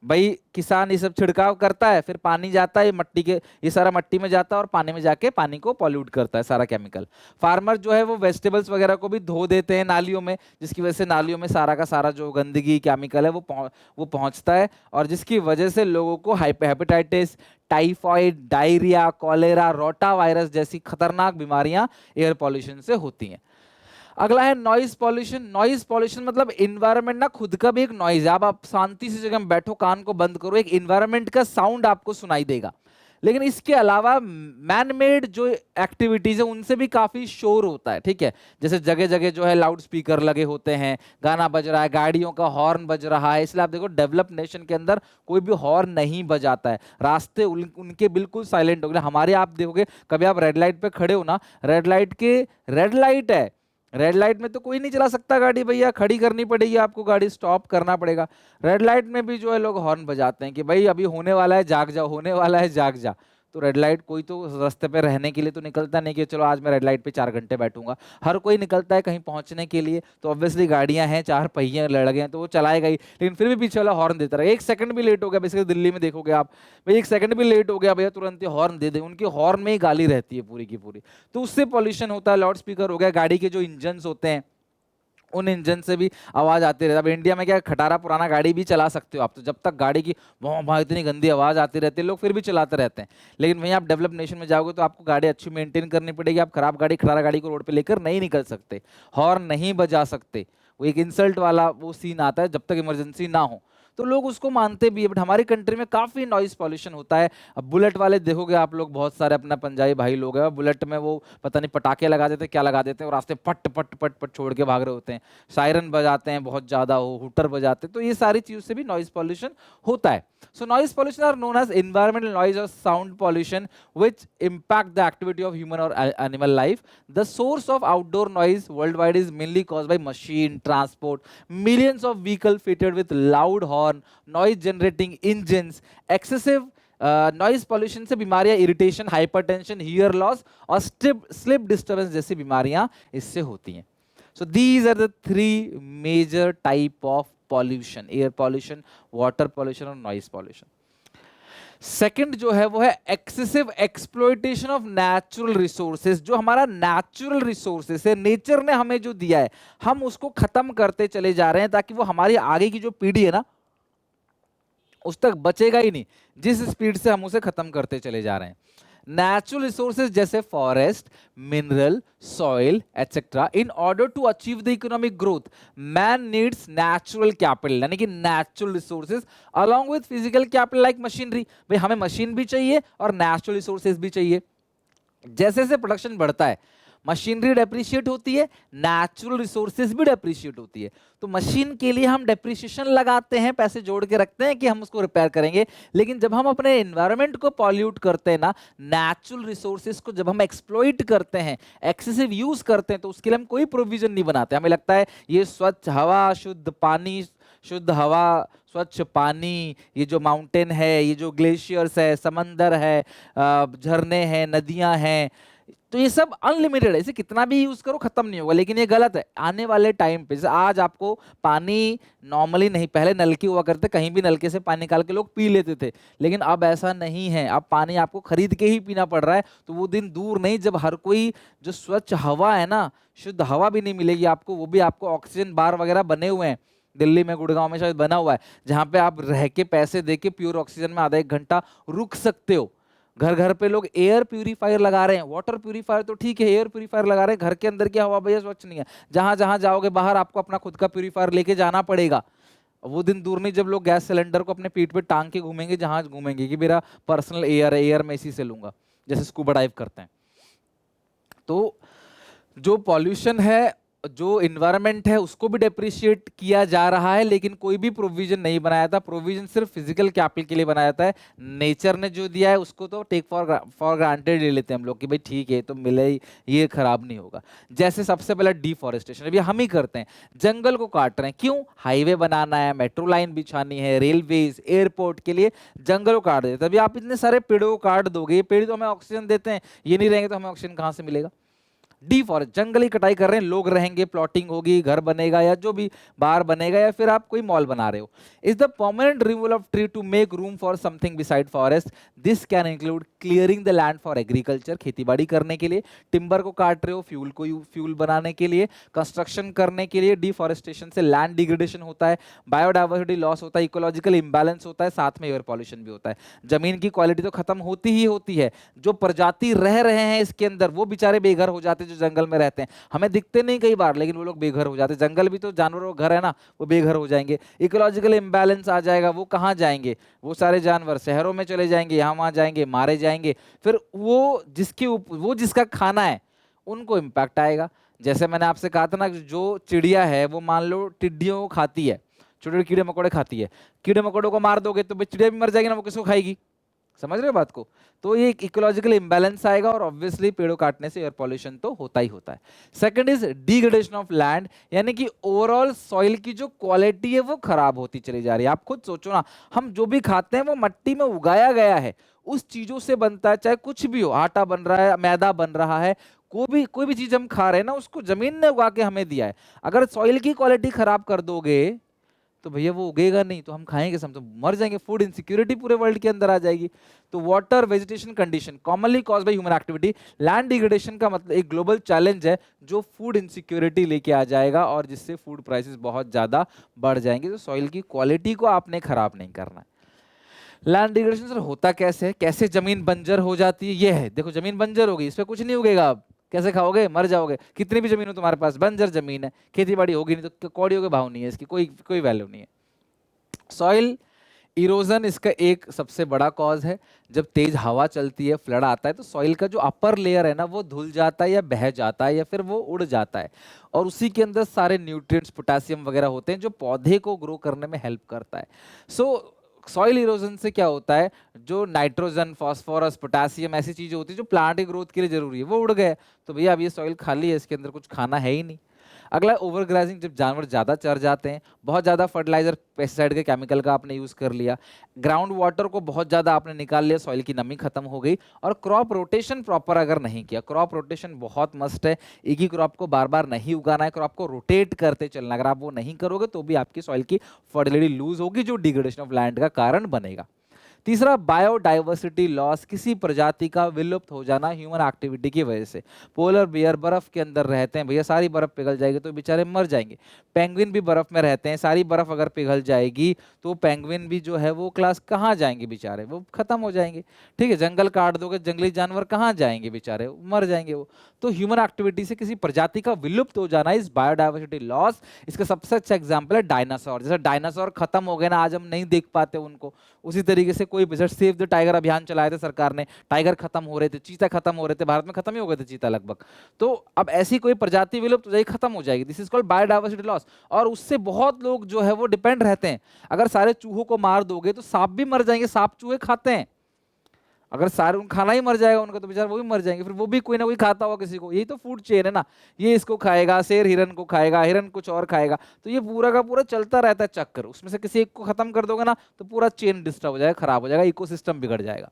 भाई किसान ये सब छिड़काव करता है, फिर पानी जाता है मट्टी के, ये सारा मट्टी में जाता है और पानी में जाके पानी को पॉल्यूट करता है सारा केमिकल। फार्मर जो है वो वेजिटेबल्स वगैरह को भी धो देते हैं नालियों में, जिसकी वजह से नालियों में सारा का सारा जो गंदगी केमिकल है वो पहुंचता है, और जिसकी वजह से लोगों को hepatitis, typhoid, diarrhoea, cholera, rota virus जैसी खतरनाक बीमारियां एयर पॉल्यूशन से होती हैं। अगला है नॉइज पॉल्यूशन। नॉइज पॉल्यूशन मतलब इन्वायरमेंट ना खुद का भी एक नॉइज है। अब आप शांति से जगह में बैठो, कान को बंद करो, एक इन्वायरमेंट का साउंड आपको सुनाई देगा। लेकिन इसके अलावा मैन मेड जो एक्टिविटीज है उनसे भी काफी शोर होता है, ठीक है। जैसे जगह जगह जो है लाउड स्पीकर लगे होते हैं, गाना बज रहा है, गाड़ियों का हॉर्न बज रहा है। इसलिए आप देखो डेवलप नेशन के अंदर कोई भी हॉर्न नहीं बजाता है, रास्ते उनके बिल्कुल साइलेंट हो गए। हमारे आप देखोगे कभी आप रेड लाइट पे खड़े हो ना, रेड लाइट है, रेड लाइट में तो कोई नहीं चला सकता गाड़ी, भैया खड़ी करनी पड़ेगी आपको, गाड़ी स्टॉप करना पड़ेगा। रेड लाइट में भी जो है लोग हॉर्न बजाते हैं कि भाई अभी होने वाला है जाग जा, होने वाला है जाग जा। तो रेड लाइट कोई तो रास्ते पे रहने के लिए तो निकलता नहीं कि चलो आज मैं रेड लाइट पे 4 घंटे बैठूंगा। हर कोई निकलता है कहीं पहुंचने के लिए, तो ऑब्वियसली गाड़ियां हैं, 4 पहिए लड़ गए तो वो चलाएगा ही, लेकिन फिर भी पीछे वाला हॉर्न देता रहेगा। 1 सेकंड भी लेट हो गया, बेसिकली दिल्ली में देखोगे आप, भाई 1 सेकंड भी लेट हो गया भैया तुरंत ही हॉर्न दे दे, उनकी हॉर्न में ही गाली रहती है पूरी की पूरी। तो उससे पॉल्यूशन होता है। लाउड स्पीकर हो गया, गाड़ी के जो इंजन होते हैं उन इंजन से भी आवाज आती रहती है। अब इंडिया में क्या खटारा पुराना गाड़ी भी चला सकते हो आप, तो जब तक गाड़ी की वहाँ इतनी गंदी आवाज आती रहती है लोग फिर भी चलाते रहते हैं। लेकिन वहीं आप डेवलप नेशन में जाओगे तो आपको गाड़ी अच्छी मेंटेन करनी पड़ेगी, आप खराब गाड़ी, खटारा गाड़ी को रोड पे लेकर नहीं निकल सकते, हॉर्न नहीं बजा सकते। वो एक इंसल्ट वाला वो सीन आता है जब तक इमरजेंसी ना हो, तो लोग उसको मानते भी है। बट हमारी कंट्री में काफी नॉइज पॉल्यूशन होता है। अब बुलेट वाले देखोगे आप लोग, बहुत सारे अपना पंजाबी भाई लोग हैं, बुलेट में वो पता नहीं पटाखे लगा देते क्या लगा देते हैं, और रास्ते पट पट पट पट छोड़ के भाग रहे होते हैं, सायरन बजाते हैं बहुत ज्यादा, हो हुटर बजाते हैं। तो ये सारी चीजों से भी नॉइज पॉल्यूशन होता है। So noise pollution are known as environmental noise or sound pollution which impact the activity of human or animal life. The source of outdoor noise worldwide is mainly caused by machine, transport, millions of vehicles fitted with loud horn, noise generating engines, excessive noise pollution से बीमारियां irritation, hypertension, hear loss और sleep disturbance जैसी बीमारियां इससे होती हैं। So these are the 3 major type of pollution, air pollution, water pollution और noise pollution. Second जो है वो है excessive exploitation of natural resources. जो हमारा नेचुरल रिसोर्सेज है, नेचर ने हमें जो दिया है, हम उसको खत्म करते चले जा रहे हैं ताकि वो हमारी आगे की जो पीढ़ी है ना उस तक बचेगा ही नहीं, जिस स्पीड से हम उसे खत्म करते चले जा रहे हैं। नेचुरल रिसोर्सेज जैसे forest, mineral, soil etcetera, in order to achieve the economic growth man needs natural capital, यानी कि natural resources along with physical capital like machinery. भाई हमें मशीन भी चाहिए और नेचुरल रिसोर्सेज भी चाहिए। जैसे जैसे प्रोडक्शन बढ़ता है मशीनरी डेप्रिशिएट होती है, नेचुरल रिसोर्सेज भी डेप्रिशिएट होती है। तो मशीन के लिए हम डेप्रिशिएशन लगाते हैं, पैसे जोड़ के रखते हैं कि हम उसको रिपेयर करेंगे, लेकिन जब हम अपने एनवायरनमेंट को पॉल्यूट करते हैं ना, नेचुरल रिसोर्सेज को जब हम एक्सप्लॉइट करते हैं, एक्सेसिव यूज करते हैं, तो उसके लिए हम कोई प्रोविजन नहीं बनाते। हमें लगता है ये स्वच्छ हवा, शुद्ध पानी, शुद्ध हवा, स्वच्छ पानी, ये जो माउंटेन है, ये जो ग्लेशियर्स है, समंदर है, झरने हैं, नदियां हैं, तो ये सब अनलिमिटेड है, इसे कितना भी यूज करो खत्म नहीं होगा। लेकिन ये गलत है, आने वाले टाइम पे जैसे आज आपको पानी नॉर्मली नहीं, पहले नलके हुआ करते, कहीं भी नलके से पानी निकाल के लोग पी लेते थे, लेकिन अब ऐसा नहीं है, अब पानी आपको खरीद के ही पीना पड़ रहा है। तो वो दिन दूर नहीं जब हर कोई जो स्वच्छ हवा है ना, शुद्ध हवा भी नहीं मिलेगी आपको, वो भी आपको ऑक्सीजन बार वगैरह बने हुए हैं, दिल्ली में गुड़गांव में शायद बना हुआ है, जहां पे आप रह के पैसे दे के प्योर ऑक्सीजन में आधा एक घंटा रुक सकते हो। घर घर पे लोग एयर प्यूरीफायर लगा रहे हैं, वाटर प्यूरीफायर तो ठीक है, एयर प्यूरीफायर लगा रहे हैं, घर के अंदर की हवा भैया स्वच्छ नहीं है, जहां जहां जाओगे बाहर आपको अपना खुद का प्यूरीफायर लेके जाना पड़ेगा। वो दिन दूर नहीं जब लोग गैस सिलेंडर को अपने पीठ पे टांग के घूमेंगे, जहाज घूमेंगे कि मेरा पर्सनल एयर है, एयर मैं इसी से लूंगा, जैसे स्कूबा डाइव करते हैं। तो जो पॉल्यूशन है, जो इन्वायरमेंट है, उसको भी डेप्रिशिएट किया जा रहा है, लेकिन कोई भी प्रोविजन नहीं बनाया था। प्रोविजन सिर्फ फिजिकल कैपिटल के लिए बनाया जाता है, नेचर ने जो दिया है उसको तो टेक फॉर ग्रांटेड ले लेते हैं हम लोग कि भाई ठीक है तो मिले ही, ये खराब नहीं होगा। जैसे सबसे पहले डिफॉरेस्टेशन अभी हम ही करते हैं, जंगल को काट रहे हैं, क्यों? हाईवे बनाना है, मेट्रो लाइन बिछानी है, रेलवेज, एयरपोर्ट के लिए जंगल को काट देते हैं। अभी आप इतने सारे पेड़ों को काट दोगे, ये पेड़ तो हमें ऑक्सीजन देते हैं, ये नहीं रहेंगे तो हमें ऑक्सीजन कहां से मिलेगा? डिफॉरेस्ट, जंगली कटाई कर रहे हैं, लोग रहेंगे, प्लॉटिंग होगी, घर बनेगा या जो भी बाहर बनेगा, या फिर आप कोई मॉल बना रहे हो। Is the permanent removal of tree to make room for something beside forest. This can include clearing the land for agriculture, खेतीबाड़ी करने के लिए, टिम्बर को काट रहे हो फ्यूल को, फ्यूल बनाने के लिए, कंस्ट्रक्शन करने के लिए। डिफॉरेस्टेशन से लैंड डिग्रेडेशन होता है, बायोडाइवर्सिटी लॉस होता है, इकोलॉजिकल इंबैलेंस होता है, साथ में एयर पॉल्यूशन भी होता है। जमीन की क्वालिटी तो खत्म होती ही होती है, जो प्रजाति रह रहे हैं इसके अंदर वो बेचारे बेघर हो जाते हैं, जो जंगल में रहते हैं, हमें दिखते नहीं कई बार, लेकिन वो लोग बेघर हो जाते हैं। जंगल भी तो जानवरों का घर है ना, वो बेघर हो जाएंगे, इकोलॉजिकल इंबैलेंस आ जाएगा, वो कहाँ जाएंगे? वो सारे जानवर शहरों में चले जाएंगे, यहाँ वहाँ जाएंगे, मारे जाएंगे, फिर वो वो जिसका खाना है उनको इम्पैक्ट आएगा। जैसे मैंने आपसे कहा था ना, जो चिड़िया है वो मान लो टिड्डियों को खाती है, छोटे कीड़े मकोड़े खाती है, कीड़े मकोड़ों को मार दोगे तो चिड़िया भी मर जाएगी ना, वो किसको खाएगी? समझ रहे हो बात को? तो ये एक इकोलॉजिकल इंबैलेंस आएगा, और ऑब्वियसली पेड़ों काटने से एयर पॉल्यूशन तो होता ही होता है। Second is degradation of land, यानी कि ओवरऑल सॉइल की जो क्वालिटी है वो खराब होती चली जा रही है। आप खुद सोचो ना, हम जो भी खाते हैं वो मट्टी में उगाया गया है, उस चीजों से बनता है, चाहे कुछ भी हो, आटा बन रहा है, मैदा बन रहा है, कोई भी चीज हम खा रहे हैं ना, उसको जमीन ने उगा के हमें दिया है। अगर सॉइल की क्वालिटी खराब कर दोगे तो भैया वो उगेगा नहीं, तो हम खाएंगे, हम तो मर जाएंगे, फूड इनसिक्योरिटी पूरे वर्ल्ड के अंदर आ जाएगी। तो water vegetation condition commonly cause by human activity, land degradation का मतलब एक ग्लोबल चैलेंज है जो फूड इनसिक्योरिटी लेके आ जाएगा, और जिससे फूड प्राइसेस बहुत ज्यादा बढ़ जाएंगे। तो सॉइल की क्वालिटी को आपने खराब नहीं करना है। लैंड डिग्रेडेशन सर होता कैसे है, कैसे जमीन बंजर हो जाती है? ये है, देखो जमीन बंजर होगी, इस पे कुछ नहीं उगेगा, अब कैसे खाओगे? मर जाओगे। कितनी भी जमीन हो तुम्हारे पास, बंजर जमीन है, खेती बाड़ी होगी नहीं, तो कौड़ियों के भाव नहीं है, इसकी कोई कोई वैल्यू नहीं है। सॉइल इरोजन इसका एक सबसे बड़ा कॉज है। जब तेज हवा चलती है, फ्लड आता है, तो सॉइल का जो अपर लेयर है ना वो धुल जाता है, या बह जाता है, या फिर वो उड़ जाता है, और उसी के अंदर सारे न्यूट्रिएंट्स, पोटेशियम वगैरह होते हैं जो पौधे को ग्रो करने में हेल्प करता है। सो सॉइल इरोजन से क्या होता है, जो नाइट्रोजन, फास्फोरस, पोटेशियम ऐसी चीजें होती है जो प्लांट की ग्रोथ के लिए जरूरी है, वो उड़ गए। तो भैया अब ये सॉइल खाली है, इसके अंदर कुछ खाना है ही नहीं। अगला ओवरग्राजिंग, जब जानवर ज्यादा चर जाते हैं, बहुत ज्यादा फर्टिलाइजर, पेस्टिसाइड के केमिकल का आपने यूज कर लिया, ग्राउंड वाटर को बहुत ज्यादा आपने निकाल लिया, सॉइल की नमी खत्म हो गई। और क्रॉप रोटेशन प्रॉपर अगर नहीं किया, क्रॉप रोटेशन बहुत मस्ट है, एक ही क्रॉप को बार बार नहीं उगाना है, क्रॉप को रोटेट करते चलना, अगर आप वो नहीं करोगे तो भी आपकी सॉइल की फर्टिलिटी लूज होगी, जो डिग्रेडेशन ऑफ लैंड का कारण बनेगा। तीसरा, बायोडाइवर्सिटी लॉस, किसी प्रजाति का विलुप्त हो जाना ह्यूमन एक्टिविटी की वजह से। पोलर बियर बर्फ के अंदर रहते हैं भैया, सारी बर्फ पिघल जाएगी तो बेचारे मर जाएंगे। पेंगुइन भी बर्फ में रहते हैं, सारी बर्फ अगर पिघल जाएगी तो पेंगुइन भी जो है वो क्लास कहाँ जाएंगे बेचारे, वो खत्म हो जाएंगे। ठीक है, जंगल काट दोगे, जंगली जानवर कहाँ जाएंगे बेचारे, मर जाएंगे वो। तो ह्यूमन एक्टिविटी से किसी प्रजाति का विलुप्त हो जाना इस बायोडाइवर्सिटी लॉस। इसका सबसे अच्छा एग्जाम्पल है डायनासोर। जैसे डायनासोर खत्म हो गए ना, आज हम नहीं देख पाते उनको, उसी तरीके से कोई सेव द टाइगर अभियान चलाए थे सरकार ने, टाइगर खत्म हो रहे थे, चीता खत्म हो रहे थे, भारत में खत्म ही हो गए थे चीता लगभग। तो अब ऐसी कोई प्रजाति विलुप्त हो जाएगी, खत्म हो जाएगी, this is called biodiversity loss. और उससे बहुत लोग जो है वो डिपेंड रहते हैं। अगर सारे चूहों को मार दोगे तो सांप भी मर जाएंगे, सांप चूहे खाते हैं, अगर सारे उन खाना ही मर जाएगा उनका तो बेचारे वो भी मर जाएंगे, फिर वो भी कोई ना कोई खाता होगा किसी को। यही तो फूड चेन है ना, ये इसको खाएगा, शेर हिरन को खाएगा, हिरन कुछ और खाएगा, तो ये पूरा का पूरा चलता रहता है चक्कर। उसमें से किसी एक को खत्म कर दोगे ना तो पूरा चेन डिस्टर्ब हो जाएगा, खराब हो जाएगा, इकोसिस्टम बिगड़ जाएगा।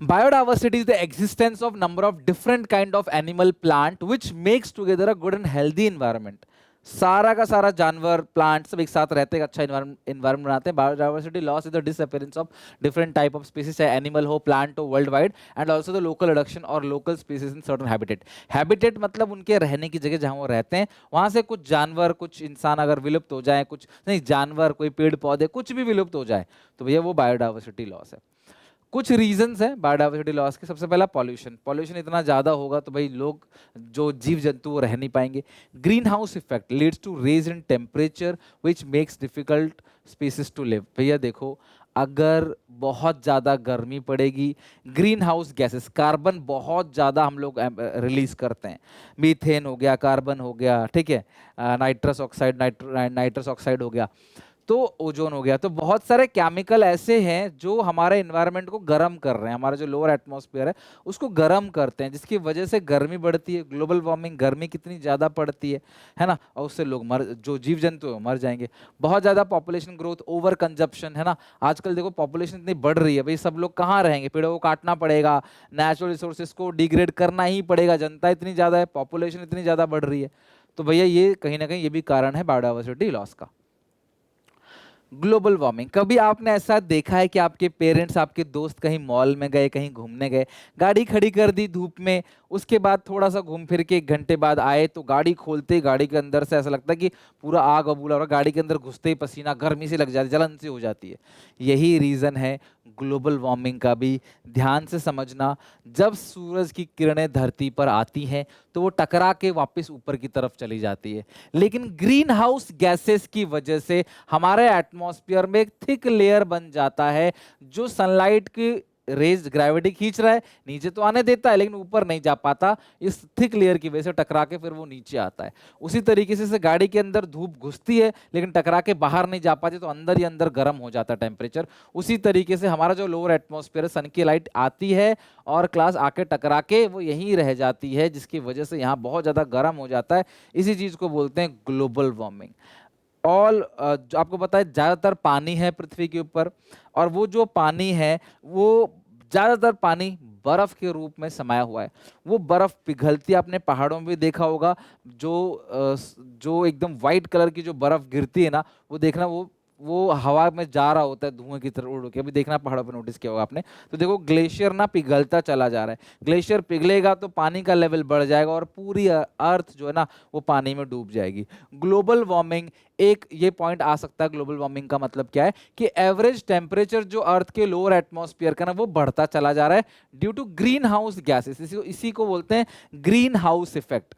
Biodiversity is the existence of number of different kind of animal plant which makes together a good and healthy environment. सारा का सारा जानवर प्लांट सब एक साथ रहते हैं, अच्छा environment बनाते हैं. Biodiversity loss is the disappearance of different type of species, चाहे animal हो, plant हो, worldwide, and also the local reduction or local species in certain habitat. Habitat मतलब उनके रहने की जगह जहाँ वो रहते हैं, वहाँ से कुछ जानवर, कुछ इंसान अगर विलुप्त हो जाए, कुछ नहीं जानवर, कोई पेड़ पौधे कुछ भी विलुप्त हो जाए, तो भैया वो बायोडाइवर्सिटी लॉस है. कुछ रीजंस हैं बायोडाइवर्सिटी लॉस के. सबसे पहला पॉल्यूशन. पॉल्यूशन इतना ज़्यादा होगा तो भाई लोग, जो जीव जंतु वो रह नहीं पाएंगे. Greenhouse effect leads to raise in temperature which makes difficult species to live. भैया देखो, अगर बहुत ज़्यादा गर्मी पड़ेगी, ग्रीन हाउस गैसेस, कार्बन बहुत ज़्यादा हम लोग रिलीज करते हैं. मीथेन हो गया, कार्बन हो गया, ठीक है, नाइट्रस ऑक्साइड, नाइट्रस ऑक्साइड हो गया, तो ओजोन हो गया. तो बहुत सारे केमिकल ऐसे हैं जो हमारे एनवायरनमेंट को गर्म कर रहे हैं, हमारा जो लोअर एटमॉस्फेयर है उसको गर्म करते हैं, जिसकी वजह से गर्मी बढ़ती है. ग्लोबल वार्मिंग, गर्मी कितनी ज़्यादा पड़ती है ना, और उससे लोग जो जीव जंतु है मर जाएंगे. बहुत ज़्यादा पॉपुलेशन ग्रोथ, ओवर कंजप्शन, है ना. आजकल देखो पॉपुलेशन इतनी बढ़ रही है, भाई सब लोग कहाँ रहेंगे, पेड़ों को काटना पड़ेगा, नेचुरल रिसोर्सेज को डिग्रेड करना ही पड़ेगा. जनता इतनी ज़्यादा है, पॉपुलेशन इतनी ज़्यादा बढ़ रही है, तो भैया ये कहीं ना कहीं ये भी कारण है बायोडाइवर्सिटी लॉस का. Global warming. कभी आपने ऐसा देखा है कि आपके पेरेंट्स, आपके दोस्त कहीं मॉल में गए, कहीं घूमने गए, गाड़ी खड़ी कर दी धूप में, उसके बाद थोड़ा सा घूम फिर के 1 घंटे बाद आए तो गाड़ी खोलते ही गाड़ी के अंदर से ऐसा लगता है कि पूरा आग बबूला हो रहा है, गाड़ी के अंदर घुसते ही पसीना गर्मी से लग जाती है, जलन सी हो जाती है. यही रीज़न है ग्लोबल वार्मिंग का भी. ध्यान से समझना, जब सूरज की किरणें धरती पर आती हैं तो वो टकरा के वापस ऊपर की तरफ चली जाती है, लेकिन ग्रीन हाउस गैसेस की वजह से हमारे एटमॉस्फेयर में एक थिक लेयर बन जाता है जो सनलाइट की रेज, ग्रेविटी खींच रहा है, नीचे तो आने देता है लेकिन ऊपर नहीं जा पाता. इस थिक लेयर की वजह से टकरा के फिर वो नीचे आता है. उसी तरीके से गाड़ी के अंदर धूप घुसती है लेकिन टकरा के बाहर नहीं जा पाती, तो अंदर ही अंदर गर्म हो जाता है टेम्परेचर. उसी तरीके से हमारा जो लोअर एटमॉस्फेयर है, सन की लाइट आती है और क्लास आके टकरा के वो यहीं रह जाती है, जिसकी वजह से यहाँ बहुत ज़्यादा गर्म हो जाता है. इसी चीज़ को बोलते हैं ग्लोबल वार्मिंग. जो आपको पता है ज़्यादातर पानी है पृथ्वी के ऊपर, और वो जो पानी है वो ज़्यादातर पानी बर्फ के रूप में समाया हुआ है. वो बर्फ पिघलती है, आपने पहाड़ों में भी देखा होगा, जो एकदम वाइट कलर की जो बर्फ गिरती है ना, वो देखना वो हवा में जा रहा होता है धुएं की तरह उड़ के. अभी देखना पहाड़ों पे नोटिस किया होगा आपने. तो देखो ग्लेशियर ना पिघलता चला जा रहा है. ग्लेशियर पिघलेगा तो पानी का लेवल बढ़ जाएगा और पूरी अर्थ जो है ना वो पानी में डूब जाएगी. ग्लोबल वार्मिंग, एक ये पॉइंट आ सकता है ग्लोबल वार्मिंग का मतलब क्या है कि एवरेज टेम्परेचर जो अर्थ के लोअर एटमॉस्फेयर का ना वो बढ़ता चला जा रहा है due to greenhouse gases. इसी को बोलते हैं greenhouse effect.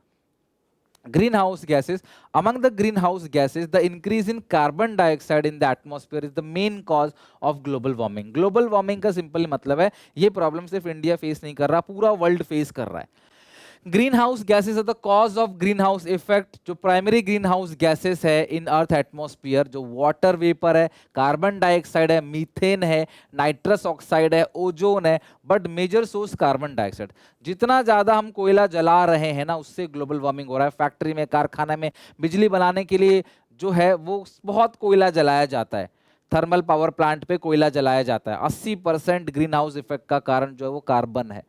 Greenhouse gases. Among the greenhouse gases, the increase in carbon dioxide in the atmosphere is the main cause of global warming. Global warming का simple मतलब है, ये problem सिर्फ India face नहीं कर रहा, पूरा वर्ल्ड फेस कर रहा है. Greenhouse gases are the cause of greenhouse effect. जो प्राइमरी ग्रीन हाउस गैसेस है इन अर्थ एटमॉस्फेयर, जो वाटर वेपर है, कार्बन डाइऑक्साइड है, मीथेन है, नाइट्रस ऑक्साइड है, ओजोन है, but major source carbon dioxide. जितना ज्यादा हम कोयला जला रहे हैं ना उससे ग्लोबल वार्मिंग हो रहा है. फैक्ट्री में, कारखाना में बिजली बनाने के लिए जो है वो बहुत कोयला जलाया जाता है. थर्मल पावर प्लांट पे कोयला जलाया जाता है. 80% ग्रीन हाउस इफेक्ट का कारण जो है वो कार्बन है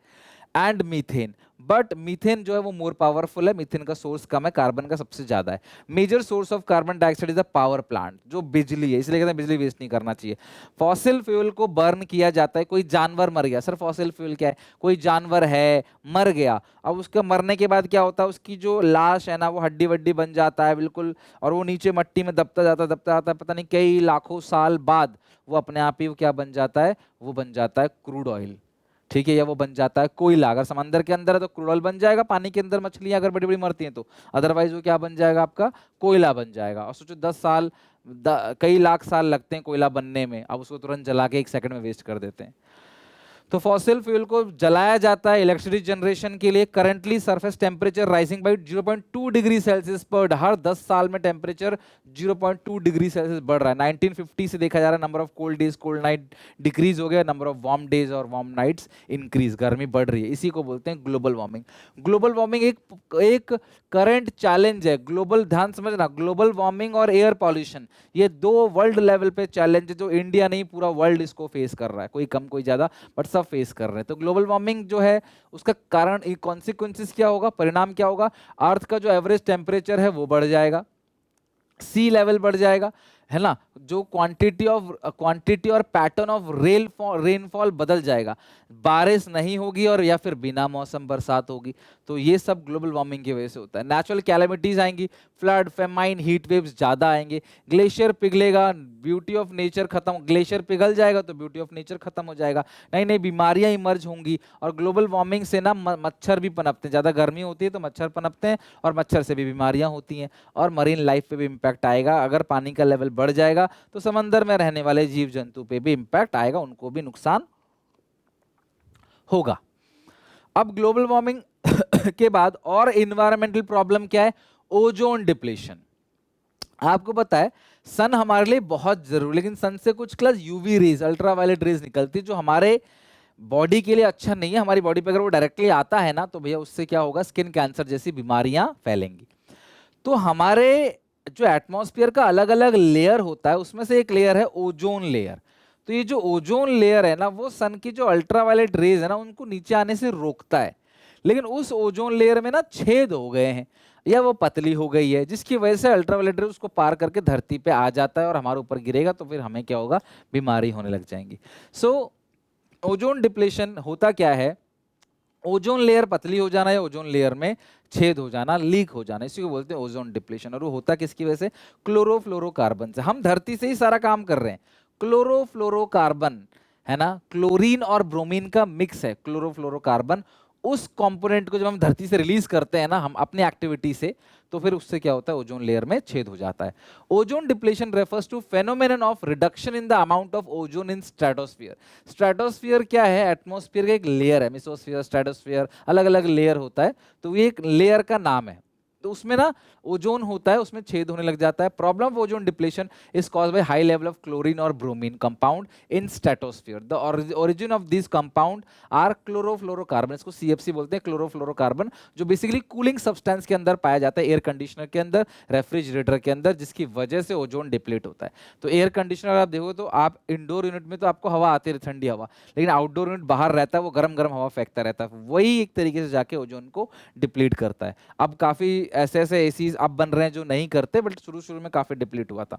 एंड मीथेन. बट मीथेन जो है वो मोर पावरफुल है, मीथेन का सोर्स कम है, कार्बन का सबसे ज्यादा है. Major source of carbon dioxide is the power plant, जो बिजली है, इसलिए कहते हैं बिजली वेस्ट नहीं करना चाहिए. फॉसिल फ्यूल को बर्न किया जाता है. कोई जानवर मर गया, सर फॉसिल फ्यूल क्या है, कोई जानवर है मर गया, अब उसका मरने के बाद क्या होता है, उसकी जो लाश है ना वो हड्डी वड्डी बन जाता है बिल्कुल, और वो नीचे मट्टी में दबता जाता है, पता नहीं कई लाखों साल बाद वो अपने आप ही वो क्या बन जाता है, वो बन जाता है क्रूड ऑयल. ठीक है, या वो बन जाता है कोयला. अगर समंदर के अंदर है तो क्रूड ऑयल बन जाएगा, पानी के अंदर मछलियां अगर बड़ी बड़ी मरती हैं तो, अदरवाइज वो क्या बन जाएगा, आपका कोयला बन जाएगा. और सोचो 10 साल कई लाख साल लगते हैं कोयला बनने में, अब उसको तुरंत जला के 1 सेकंड में वेस्ट कर देते हैं. तो फॉसिल फ्यूल को जलाया जाता है इलेक्ट्रिसिटी जनरेशन के लिए. Currently surface temperature rising bye 0.2 degree Celsius पर, हर 10 साल में टेम्परेचर 0.2 डिग्री सेल्सियस बढ़ रहा है. 1950 से देखा जा रहा है number of cold days, cold night decrease हो गया, नंबर ऑफ वार्म डेज और वार्म नाइट्स इंक्रीज, गर्मी बढ़ रही है. इसी को बोलते हैं ग्लोबल वार्मिंग. ग्लोबल वार्मिंग एक करंट चैलेंज है. ग्लोबल, ध्यान समझना, ग्लोबल वार्मिंग और एयर पॉल्यूशन ये दो वर्ल्ड लेवल पे चैलेंज है जो इंडिया नहीं पूरा वर्ल्ड इसको फेस कर रहा है, कोई कम कोई ज्यादा, बट सब फेस कर रहे हैं। तो ग्लोबल वार्मिंग जो है उसका कारण, कॉन्सिक्वेंसेस क्या होगा, परिणाम क्या होगा, अर्थ का जो एवरेज टेम्परेचर है वो बढ़ जाएगा, सी लेवल बढ़ जाएगा, है ना, जो क्वांटिटी और पैटर्न ऑफ रेनफॉल बदल जाएगा, बारिश नहीं होगी और या फिर बिना मौसम बरसात होगी। तो ये सब ग्लोबल वार्मिंग की वजह से होता है। नेचुरल कैलेमिटीज आएंगी, फ्लड, फेमाइन, हीट वेव्स ज्यादा आएंगे, ग्लेशियर पिघलेगा, ब्यूटी ऑफ नेचर खत्म, ग्लेशियर पिघल जाएगा तो ब्यूटी ऑफ नेचर खत्म हो जाएगा, नई नई बीमारियां इमर्ज होंगी। और ग्लोबल वार्मिंग से ना मच्छर भी पनपते हैं, ज्यादा गर्मी होती है तो मच्छर पनपते हैं और मच्छर से भी बीमारियां होती हैं, और मरीन लाइफ पे भी इम्पैक्ट आएगा। अगर पानी का लेवल बढ़ जाएगा तो समंदर में रहने वाले जीव जंतु पे भी इम्पैक्ट आएगा, उनको भी नुकसान होगा। अब ग्लोबल वार्मिंग के बाद और इन्वायरमेंटल प्रॉब्लम क्या है, ओजोन डिप्लीशन। आपको पता है सन हमारे लिए बहुत जरूरी, लेकिन सन से कुछ plus UV rays, ultraviolet rays निकलती है जो हमारे बॉडी के लिए अच्छा नहीं है। हमारी बॉडी पे अगर वो डायरेक्टली आता है ना तो भैया उससे क्या होगा, स्किन कैंसर जैसी बीमारियां फैलेंगी। तो हमारे जो एटमॉस्फेयर का अलग अलग लेयर होता है उसमें से एक लेयर है ओजोन लेयर। तो ये जो ओजोन लेयर है ना वो सन की जो अल्ट्रावायलेट रेज है ना उनको नीचे आने से रोकता है, लेकिन उस ओजोन लेयर में ना छेद हो गए हैं या वो पतली हो गई है, जिसकी वजह से अल्ट्रावायलेट रेज उसको पार करके धरती पे आ जाता है और हमारे ऊपर गिरेगा तो फिर हमें क्या होगा, बीमारी होने लग जाएंगी। सो ओजोन डिप्लेशन होता क्या है, ओजोन लेयर पतली हो जाना या ओजोन लेयर में छेद हो जाना, लीक हो जाना, इसी को बोलते हैं ओजोन डिप्लेशन। और वो होता किसकी वजह से, क्लोरोफ्लोरोकार्बन से। हम धरती से ही सारा काम कर रहे हैं। क्लोरोफ्लोरोकार्बन है ना, क्लोरीन और ब्रोमीन का मिक्स है क्लोरोफ्लोरोकार्बन। उस कंपोनेंट को जब हम धरती से रिलीज करते हैं ना हम अपनी एक्टिविटी से, तो फिर उससे क्या होता है, ओजोन लेयर में छेद हो जाता है। Ozone depletion refers to phenomenon of reduction in the amount of ozone in stratosphere. Stratosphere क्या है, एटमॉस्फेयर का एक लेयर है, मेसोस्फीयर, स्ट्रेटोस्फीयर, अलग अलग लेयर होता है, तो ये एक लेयर का नाम है। तो उसमें ना ओजोन होता है, उसमें छेद होने लग जाता है। Problem of ozone depletion is caused by high level of chlorine और bromine compound in stratosphere. The origin of this compound are chlorofluorocarbon, इसको सीएफसी बोलते हैं, क्लोरोफ्लोरोकार्बन, जो बेसिकली कूलिंग सब्सटेंस के अंदर पाया जाता है, एयर कंडीशनर के अंदर, रेफ्रिजरेटर के अंदर, जिसकी वजह से ओजोन डिप्लीट होता है। तो एयर कंडीशनर आप देखो तो आप इंडोर यूनिट में तो आपको हवा आती है, ठंडी हवा, लेकिन आउटडोर यूनिट बाहर रहता है, वो गर्म गर्म हवा फेंकता रहता है, वही एक तरीके से जाके ओजोन को डिप्लीट करता है। अब काफी ऐसे ऐसे एसीज अब बन रहे हैं जो नहीं करते, बट शुरू शुरू में काफी डिप्लीट हुआ था।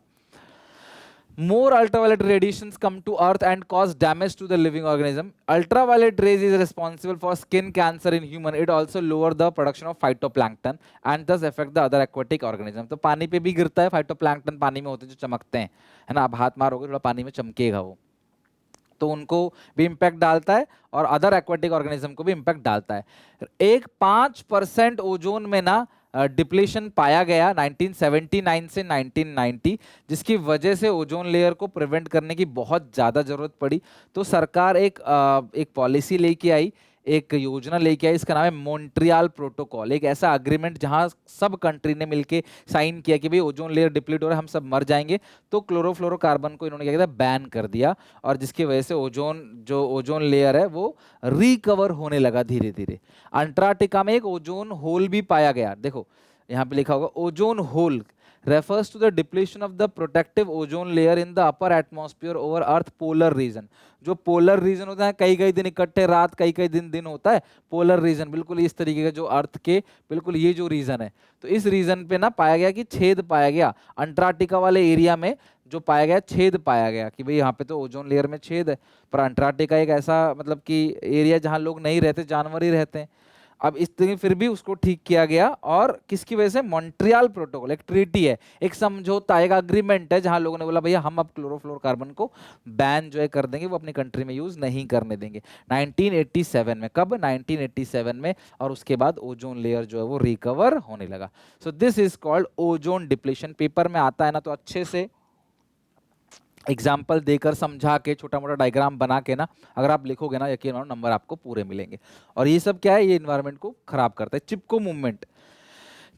More ultraviolet radiations come to earth and cause damage to the living organism. Ultraviolet rays is responsible for skin cancer in human. It also lower the production of phytoplankton and thus affect the other aquatic organism. तो पानी पे भी गिरता है, phytoplankton पानी में होते हैं जो चमकते हैं, है ना, आप हाथ मारोगे थोड़ा पानी में चमकेगा वो, तो उनको भी इम्पैक्ट डालता है और अदर एक्वाटिक ऑर्गेनिज्म को भी इम्पैक्ट डालता है। एक 5% ओजोन में ना डिप्लीशन पाया गया 1979 से 1990, जिसकी वजह से ओजोन लेयर को प्रिवेंट करने की बहुत ज़्यादा ज़रूरत पड़ी। तो सरकार एक पॉलिसी लेके आई, एक योजना लेके आई, इसका नाम है मॉन्ट्रियल प्रोटोकॉल। एक ऐसा अग्रीमेंट जहां सब कंट्री ने मिलके साइन किया कि भाई ओजोन लेयर डिप्लीट हो रहा है, हम सब मर जाएंगे। तो क्लोरोफ्लोरोकार्बन को इन्होंने क्या किया, बैन कर दिया, और जिसकी वजह से ओजोन लेयर है वो रिकवर होने लगा धीरे धीरे। अंटार्कटिका में एक ओजोन होल भी पाया गया, देखो यहाँ पे लिखा होगा ozone hole refers to the depletion of the protective ozone layer in the upper atmosphere over earth polar region। जो पोलर रीजन होता है, कई कई दिन इकट्ठे रात, कई कई दिन दिन होता है, पोलर रीजन बिल्कुल इस तरीके का जो अर्थ के बिल्कुल ये जो रीजन है, तो इस रीजन पे ना पाया गया कि छेद पाया गया। अंटार्कटिका वाले एरिया में जो पाया गया, छेद पाया गया कि भाई यहाँ पे तो ओजोन लेयर में छेद है। पर अंटार्कटिका एक ऐसा मतलब कि एरिया जहाँ लोग नहीं रहते, जानवर ही रहते हैं। अब इस तरह फिर भी उसको ठीक किया गया, और किसकी वजह से, मॉन्ट्रियल प्रोटोकॉल, एक ट्रीटी है, एक समझौता, एक अग्रीमेंट है, जहां लोगों ने बोला भैया हम अब क्लोरोफ्लोरोकार्बन को बैन जो है कर देंगे, वो अपनी कंट्री में यूज नहीं करने देंगे। 1987 में, कब, 1987 में, और उसके बाद ओजोन लेयर जो है वो रिकवर होने लगा। So this is called ozone depletion. Paper में आता है ना तो अच्छे से एग्जाम्पल देकर समझा के छोटा मोटा डायग्राम बना के ना अगर आप लिखोगे ना, यकीन मानो नंबर आपको पूरे मिलेंगे। और ये सब क्या है, ये इन्वायरमेंट को खराब करता है। चिपको मूवमेंट,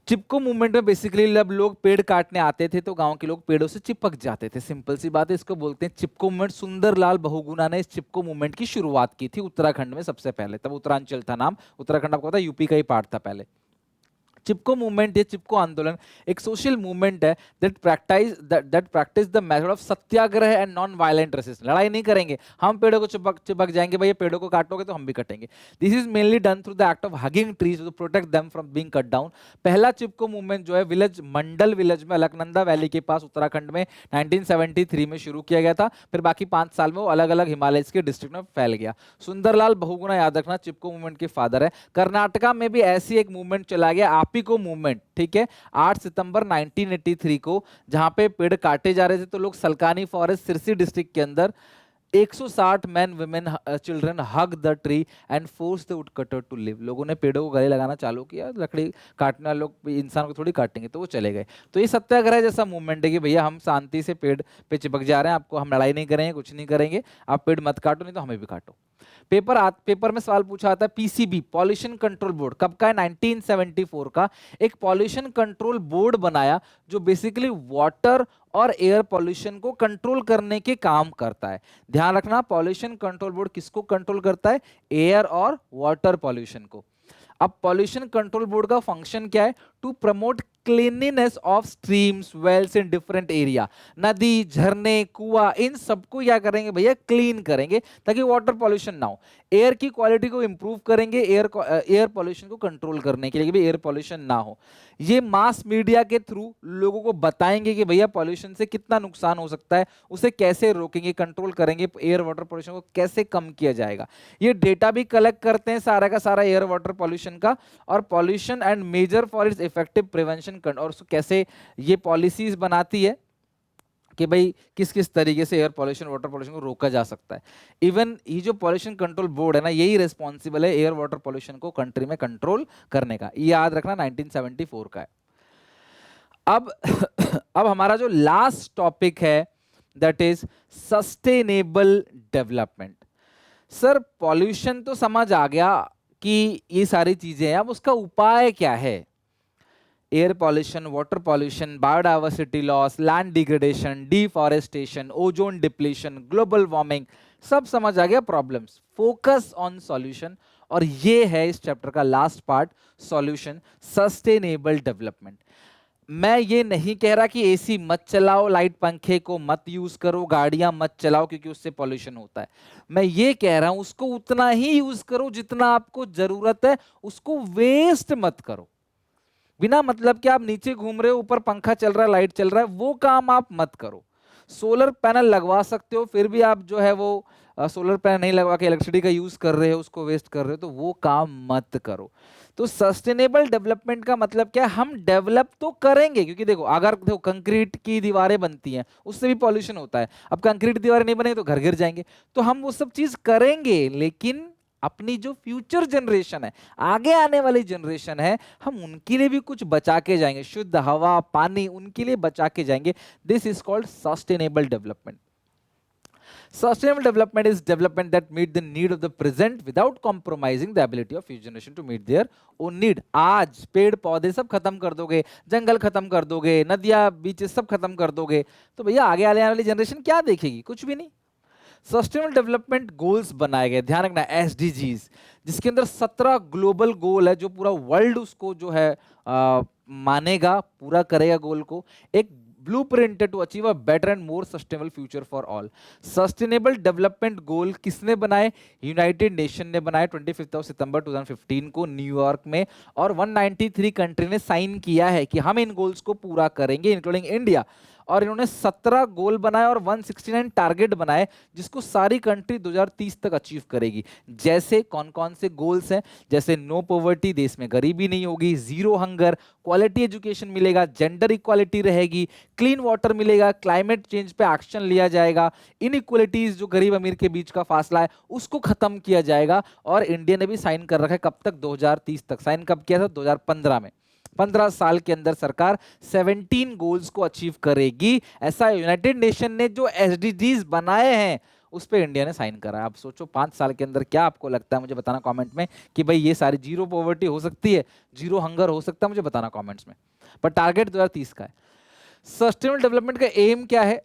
चिपको मूवमेंट में बेसिकली जब लोग पेड़ काटने आते थे तो गांव के लोग पेड़ों से चिपक जाते थे, सिंपल सी बात है, इसको बोलते हैं चिपको मूवमेंट। सुंदरलाल बहुगुणा ने इस चिपको मूवमेंट की शुरुआत की थी उत्तराखंड में सबसे पहले, तब उत्तरांचल था नाम, उत्तराखंड आपको पता है यूपी का ही पार्ट था पहले। चिपको मूवमेंट या चिपको आंदोलन एक सोशल मूवमेंट है that practice the method of Satyagraha and non violent resistance. लड़ाई नहीं करेंगे हम, पेड़ों को चिपक चिपक जाएंगे, भैया पेड़ों को काटोगे तो हम भी कटेंगे। This is mainly done through the act of hugging trees to protect them from being cut down. पहला चिपको मूवमेंट जो है विलेज मंडल विलेज में अलकनंदा वैली के पास उत्तराखंड में 1973 में शुरू किया गया था। फिर बाकी 5 साल में वो अलग अलग हिमालय के डिस्ट्रिक्ट में फैल गया। सुंदरलाल बहुगुणा याद रखना चिपको मूवमेंट के फादर है। कर्नाटका में भी ऐसी एक मूवमेंट चला गया, आपिको मूवमेंट, ठीक है, 8 सितंबर 1983 को, जहां पे पेड़ काटे जा रहे थे तो लोग सलकानी फॉरेस्ट सिरसी डिस्ट्रिक्ट के अंदर 160 man women children hug the tree and force the woodcutter to leave. लोगों ने पेड़ों को गले लगाना चालू किया, लकड़ी काटने वाले लोग इंसान को थोड़ी काटेंगे, तो वो चले गए। तो ये सत्याग्रह जैसा मूवमेंट है कि भैया हम शांति से पेड़ पे चिपक जा रहे हैं, आपको हम लड़ाई नहीं करेंगे, कुछ नहीं करेंगे, आप पेड़ मत काटो, नहीं तो हमें भी काटो। पेपर में सवाल पूछा आता है पीसीबी पॉल्यूशन कंट्रोल बोर्ड कब का है? 1974 का। एक पॉल्यूशन कंट्रोल बोर्ड बनाया जो बेसिकली वाटर और एयर पॉल्यूशन को कंट्रोल करने के काम करता है। ध्यान रखना, पॉल्यूशन कंट्रोल बोर्ड किसको कंट्रोल करता है? एयर और वाटर पॉल्यूशन को। अब पॉल्यूशन कंट्रोल बोर्ड का फंक्शन क्या है? To promote cleanliness of streams wells in different area. नदी, झरने, कुआं, इन सबको क्या करेंगे भैया? क्लीन करेंगे ताकि वाटर पॉल्यूशन ना हो। एयर की क्वालिटी को इंप्रूव करेंगे, एयर पॉल्यूशन को कंट्रोल करने के लिए कि एयर पॉल्यूशन ना हो। ये मास मीडिया के थ्रू लोगों को बताएंगे कि भैया पॉल्यूशन से कितना नुकसान हो सकता है, उसे कैसे रोकेंगे, कंट्रोल करेंगे, एयर वाटर पॉल्यूशन को कैसे कम किया जाएगा। ये डेटा भी कलेक्ट करते हैं सारा का सारा एयर वाटर पॉल्यूशन का, और pollution and measure for its effective prevention, और कैसे ये पॉलिसीज बनाती है कि भाई किस किस तरीके से एयर पॉल्यूशन वाटर पॉल्यूशन को रोका जा सकता है। इवन ये जो पॉल्यूशन कंट्रोल बोर्ड है ना, यही रिस्पॉन्सिबल है एयर वाटर पॉल्यूशन को कंट्री में कंट्रोल करने का। ये याद रखना 1974 का है। अब अब हमारा जो लास्ट टॉपिक है that is sustainable development. Sir pollution तो समझ आ गया कि ये सारी चीजें हैं, अब उसका उपाय क्या है? Air pollution, water pollution, biodiversity loss, land degradation, deforestation, ozone depletion, global warming, सब समझ आ गया प्रॉब्लम्स। फोकस ऑन सॉल्यूशन, और ये है इस चैप्टर का last part, solution, sustainable development. मैं ये नहीं कह रहा कि एसी मत चलाओ, लाइट पंखे को मत यूज करो, गाड़ियां मत चलाओ क्योंकि उससे पॉल्यूशन होता है। मैं ये कह रहा हूं उसको उतना ही यूज करो जितना आपको जरूरत है, उसको वेस्ट मत करो। बिना मतलब कि आप नीचे घूम रहे हो, ऊपर पंखा चल रहा है, लाइट चल रहा है, वो काम आप मत करो। सोलर पैनल लगवा सकते हो, फिर भी आप जो है वो सोलर पैनल नहीं लगवा के इलेक्ट्रिसिटी का यूज कर रहे हो, उसको वेस्ट कर रहे हो, तो वो काम मत करो। तो सस्टेनेबल डेवलपमेंट का मतलब क्या है? हम डेवलप तो करेंगे, क्योंकि देखो अगर देखो कंक्रीट की दीवारें बनती हैं उससे भी पॉल्यूशन होता है। अब कंक्रीट दीवारें नहीं बनेगी तो घर गिर जाएंगे, तो हम वो सब चीज करेंगे, लेकिन अपनी जो फ्यूचर जनरेशन है, आगे आने वाली जनरेशन है, हम उनके लिए भी कुछ बचा के जाएंगे, शुद्ध हवा, पानी उनके लिए बचा के जाएंगे। This is called sustainable development. Sustainable development is development that meet the need of the present without compromising the ability of future generation to meet their own need। आज पेड़ पौधे सब खत्म कर दोगे, जंगल खत्म कर दोगे, नदियां बीचेस सब खत्म कर दोगे, तो भैया आगे आने वाली जनरेशन क्या देखेगी? कुछ भी नहीं। सस्टेनेबल डेवलपमेंट गोल्स बनाए गए, ध्यान रखना, एसडीजीज, जिसके अंदर 17 ग्लोबल गोल है, जो पूरा वर्ल्ड उसको जो है मानेगा, पूरा करेगा गोल को। एक blueprint to achieve a better and more sustainable future for all. Sustainable development goal किसने बनाए? यूनाइटेड नेशन ने बनाए 25 सितंबर 2015 को न्यूयॉर्क में, और 193 कंट्री ने साइन किया है कि हम इन गोल्स को पूरा करेंगे, इंक्लूडिंग इंडिया। और इन्होंने 17 गोल बनाए और 169 टारगेट बनाए, जिसको सारी कंट्री 2030 तक अचीव करेगी। जैसे कौन कौन से गोल्स हैं? जैसे नो पॉवर्टी, देश में गरीबी नहीं होगी, जीरो हंगर, क्वालिटी एजुकेशन मिलेगा, जेंडर इक्वालिटी रहेगी, क्लीन वाटर मिलेगा, क्लाइमेट चेंज पे एक्शन लिया जाएगा, इनइक्वालिटीज जो गरीब अमीर के बीच का फासला है उसको खत्म किया जाएगा। और इंडिया ने भी साइन कर रखा है, कब तक? 2030 तक। साइन कब किया था? 2015 में। 15 साल के अंदर सरकार 17 गोल्स को अचीव करेगी, ऐसा यूनाइटेड नेशन ने जो एसडीजीज बनाए हैं उस पे इंडिया ने साइन करा है। आप सोचो 5 साल के अंदर क्या आपको लगता है? मुझे बताना कमेंट में कि भाई ये सारी जीरो पॉवर्टी हो सकती है, जीरो हंगर हो सकता है, मुझे बताना कमेंट्स में। पर टारगेट 2030 का है। सस्टेनेबल डेवलपमेंट का एम क्या है?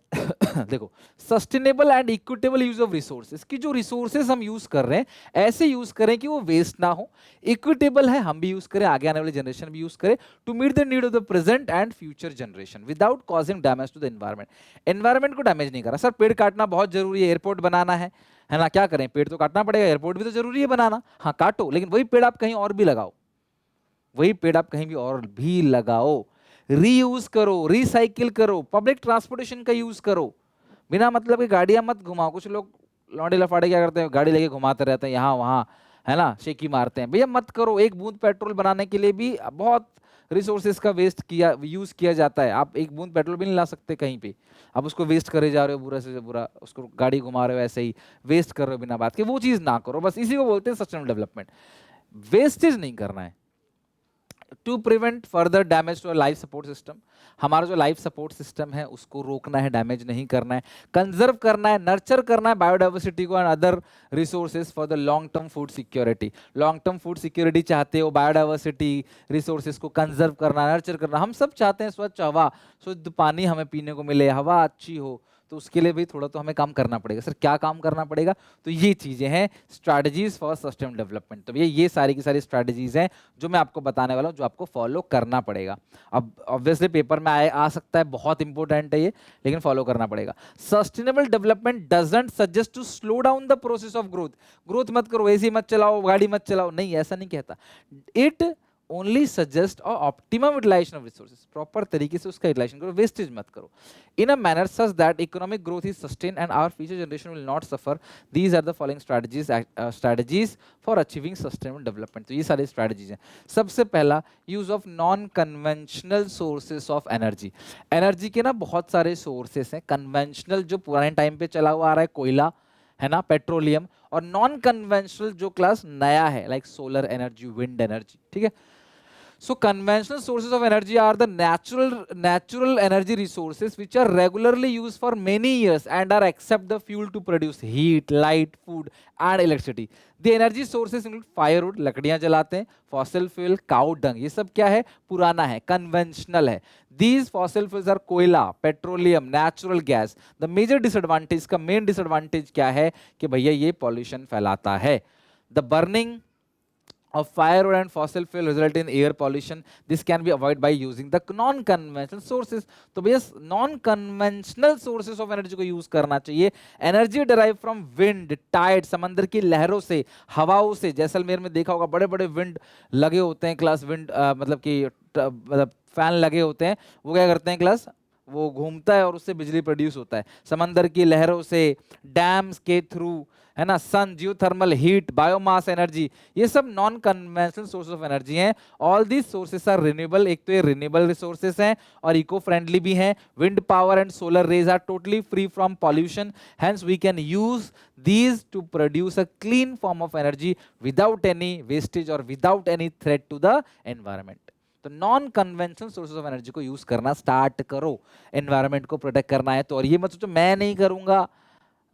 देखो, sustainable and equitable use of resources, की जो रिसोर्सेज हम यूज कर रहे हैं ऐसे यूज करें कि वो वेस्ट ना हो, इक्विटेबल है हम भी यूज करें, आगे आने वाली जनरेशन भी यूज करे, to meet the need of the present and future generation without causing damage to the environment. Environment को डैमेज नहीं करा। सर पेड़ काटना बहुत जरूरी है, एयरपोर्ट बनाना है ना, क्या करें, पेड़ तो काटना पड़ेगा, एयरपोर्ट भी तो जरूरी है बनाना, हाँ काटो, लेकिन वही पेड़ आप कहीं और भी लगाओ, वही पेड़ आप कहीं भी और भी लगाओ, रीयूज करो, रिसाइकिल करो, पब्लिक ट्रांसपोर्टेशन का यूज करो, बिना मतलब की गाड़ियां मत घुमाओ। कुछ लोग लौंडे लफाड़े क्या करते हैं, गाड़ी लेके घुमाते रहते हैं यहाँ वहाँ, है ना, शेकी मारते हैं। भैया मत करो, एक बूंद पेट्रोल बनाने के लिए भी बहुत रिसोर्सेज का वेस्ट किया यूज किया जाता है। आप एक बूंद पेट्रोल भी नहीं ला सकते कहीं पे, आप उसको वेस्ट करे जा रहे हो, बुरा से बुरा उसको गाड़ी घुमा रहे हो, ऐसे ही वेस्ट कर रहे हो बिना बात के, वो चीज ना करो। बस इसी को बोलते हैं सस्टेनेबल डेवलपमेंट। वेस्टेज नहीं करना है। To prevent further damage to life support system, हमारा जो लाइफ सपोर्ट सिस्टम है उसको रोकना है, डैमेज नहीं करना है, कंजर्व करना है, नर्चर करना है बायोडाइवर्सिटी को and other resources for the long term food security. Long term food security चाहते हो, बायोडाइवर्सिटी रिसोर्सेज को कंजर्व करना, नर्चर करना, हम सब चाहते हैं स्वच्छ हवा, शुद्ध पानी हमें पीने को मिले, हवा अच्छी हो, तो उसके लिए भी थोड़ा तो हमें काम करना पड़ेगा। सर क्या काम करना पड़ेगा? तो ये चीजें हैं स्ट्रैटेजीज फॉर सस्टेनेबल डेवलपमेंट। तो ये सारी की सारी स्ट्रैटेजीज हैं जो मैं आपको बताने वाला हूं, जो आपको फॉलो करना पड़ेगा। अब ऑब्वियसली पेपर में आ सकता है, बहुत इंपॉर्टेंट है ये, लेकिन फॉलो करना पड़ेगा। Sustainable development doesn't suggest to slow down the process of growth. Growth मत करो, एसी मत चलाओ, गाड़ी मत चलाओ, नहीं, ऐसा नहीं कहता। इट ओनली सजेस्ट और optimum utilization of resources, proper तरीके से उसका यूटिलाइजेशन करो, वेस्टेज मत करो, in a manner such that economic growth is sustained and our future generation will not suffer. These are the following strategies for achieving sustainable development। तो ये सारी strategies हैं। सबसे पहला, use of non conventional sources of energy। Energy के ना बहुत सारे सोर्सेस हैं, कन्वेंशनल जो पुराने टाइम पे चला हुआ आ रहा है, कोयला है ना, पेट्रोलियम, और नॉन कन्वेंशनल जो क्लास नया है, like solar energy, wind energy, ठीक है। So conventional sources of energy are the natural energy resources which are regularly used for many years and are accept the fuel to produce heat, light, food and electricity. The energy sources include firewood, लकड़ियां जलाते हैं, fossil fuel, cow dung, ये सब क्या है, पुराना है, conventional है। These fossil fuels are कोयला, petroleum, natural gas। The major disadvantage, का main disadvantage क्या है कि भैया ये pollution फैलाता है। The burning of firewood and fossil fuel result in air pollution. This can be avoided by using the non-conventional sources। तो भैया non-conventional sources of energy को use करना चाहिए। Energy derived from wind, tide, समंदर की लहरों से, हवाओं से, जैसलमेर में देखा होगा बड़े बड़े विंड लगे होते हैं क्लास, विंड मतलब कि मतलब फैन लगे होते हैं, वो क्या करते हैं क्लास, वो घूमता है और उससे बिजली प्रोड्यूस होता है, समंदर की लहरों से, डैम्स के थ्रू, है ना, sun, geothermal heat, biomass energy, ये सब non conventional source of energy हैं। All these sources are renewable, एक तो ये रिन्यूएबल रिसोर्सेस हैं और इको फ्रेंडली भी हैं। Wind power and solar rays are totally free from pollution, hence we can use these to produce a clean form of energy without any wastage or without any threat to the environment। तो non conventional sources of energy को use करना start करो, environment को protect करना है तो। और ये मत सोचो मैं नहीं करूंगा,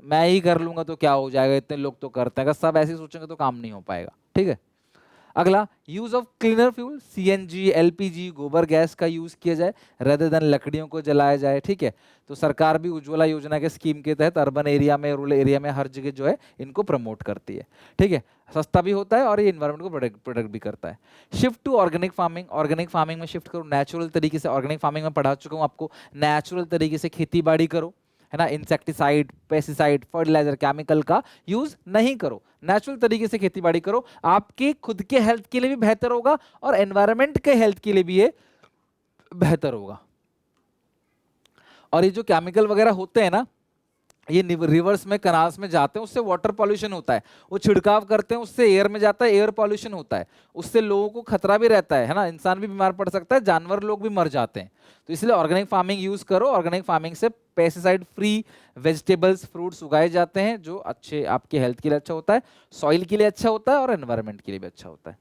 मैं ही कर लूंगा तो क्या हो जाएगा, इतने लोग तो करते हैं, अगर सब ऐसे सोचेंगे तो काम नहीं हो पाएगा, ठीक है। अगला, use of cleaner fuel, CNG, LPG, गोबर गैस का यूज किया जाए रेदर देन लकड़ियों को जलाया जाए, ठीक है। तो सरकार भी उज्ज्वला योजना के स्कीम के तहत अर्बन एरिया में, रूरल एरिया में हर जगह जो है इनको प्रमोट करती है, ठीक है। सस्ता भी होता है और ये इन्वायरमेंट को प्रोटेक्ट भी करता है। Shift to organic farming, organic farming में शिफ्ट करो, नेचुरल तरीके से। ऑर्गेनिक फार्मिंग में पढ़ा चुका हूँ आपको, नेचुरल तरीके से खेती बाड़ी करो, है ना, इंसेक्टिसाइड, पेस्टिसाइड, फर्टिलाइजर, केमिकल का यूज नहीं करो, नेचुरल तरीके से खेती बाड़ी करो। आपके खुद के हेल्थ के लिए भी बेहतर होगा और एनवायरनमेंट के हेल्थ के लिए भी ये बेहतर होगा। और ये जो केमिकल वगैरह होते हैं ना, ये रिवर्स में, कनाल्स में जाते हैं, उससे वाटर पॉल्यूशन होता है, वो छिड़काव करते हैं उससे एयर में जाता है, एयर पॉल्यूशन होता है, उससे लोगों को खतरा भी रहता है ना, इंसान भी बीमार पड़ सकता है, जानवर लोग भी मर जाते हैं। तो इसलिए ऑर्गेनिक फार्मिंग यूज करो। ऑर्गेनिक फार्मिंग से पेस्टिसाइड फ्री वेजिटेबल्स, फ्रूट्स उगाए जाते हैं जो अच्छे आपके हेल्थ के लिए अच्छा होता है, सॉइल के लिए अच्छा होता है और एनवायरनमेंट के लिए भी अच्छा होता है।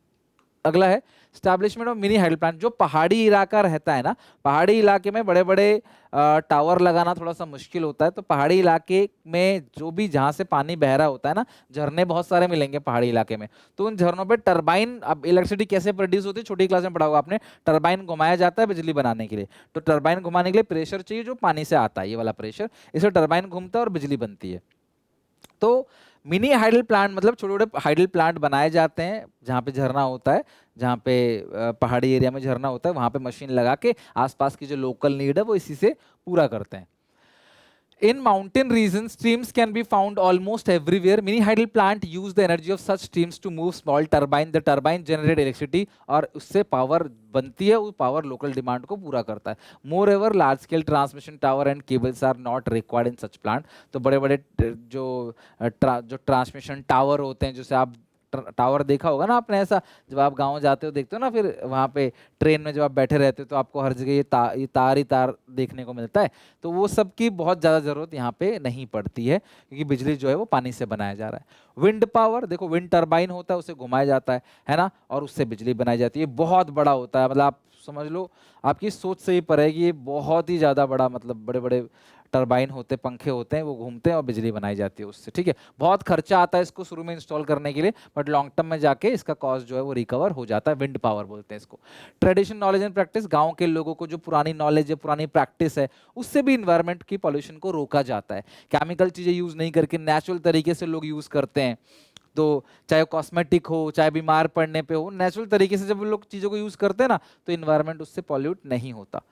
अगला है establishment of mini hydel plant. जो पहाड़ी इलाका रहता है ना, पहाड़ी इलाके में बड़े बड़े टावर लगाना थोड़ा सा मुश्किल होता है, तो पहाड़ी इलाके में जो भी जहाँ से पानी बह रहा होता है ना, झरने बहुत सारे मिलेंगे पहाड़ी इलाके में, तो उन झरनों पे टरबाइन, अब इलेक्ट्रिसिटी कैसे प्रोड्यूस होती है छोटी क्लास में पढ़ा होगा आपने, टरबाइन घुमाया जाता है बिजली बनाने के लिए। तो टरबाइन घुमाने के लिए प्रेशर चाहिए जो पानी से आता है, ये वाला प्रेशर, इसे टरबाइन घूमता है और बिजली बनती है। तो मिनी हाइडल प्लांट मतलब छोटे छोटे हाइडल प्लांट बनाए जाते हैं जहाँ पे झरना होता है, जहाँ पे पहाड़ी एरिया में झरना होता है, वहाँ पे मशीन लगा के आसपास की जो लोकल नीड है वो इसी से पूरा करते हैं। In mountain regions, streams can be found almost everywhere. Mini hydel plant use the energy of such streams to move small turbine. The turbine generate electricity और उससे पावर बनती है, वो पावर लोकल डिमांड को पूरा करता है। Moreover, large scale transmission tower and cables are not required in such plant. तो बड़े बड़े जो ट्रांसमिशन टावर होते हैं, जैसे आप टावर देखा होगा ना आपने, ऐसा जब आप गांव जाते हो देखते हो ना, फिर वहाँ पे ट्रेन में जब आप बैठे रहते हो तो आपको हर जगह ये तार ही तार देखने को मिलता है। तो वो सब की बहुत ज़्यादा ज़रूरत यहाँ पे नहीं पड़ती है, क्योंकि बिजली जो है वो पानी से बनाया जा रहा है। विंड पावर देखो, विंड टर्बाइन होता है, उसे घुमाया जाता है ना, और उससे बिजली बनाई जाती है। बहुत बड़ा होता है, मतलब आप समझ लो, आपकी सोच से ही परे कि ये बहुत ही ज़्यादा बड़ा, मतलब बड़े बड़े टरबाइन होते, पंखे होते हैं, वो घूमते हैं और बिजली बनाई जाती है उससे। ठीक है, बहुत खर्चा आता है इसको शुरू में इंस्टॉल करने के लिए, बट लॉन्ग टर्म में जाके इसका कॉस्ट जो है वो रिकवर हो जाता है। विंड पावर बोलते हैं इसको। ट्रेडिशनल नॉलेज एंड प्रैक्टिस, गांव के लोगों को जो पुरानी नॉलेज है, पुरानी प्रैक्टिस है, उससे भी इन्वायरमेंट की पॉल्यूशन को रोका जाता है। केमिकल चीज़ें यूज़ नहीं करके नेचुरल तरीके से लोग यूज़ करते हैं। तो चाहे कॉस्मेटिक हो, चाहे बीमार पड़ने पे हो, नेचुरल तरीके से जब लोग चीज़ों को यूज़ करते हैं ना, तो इन्वायरमेंट उससे पॉल्यूट नहीं होता।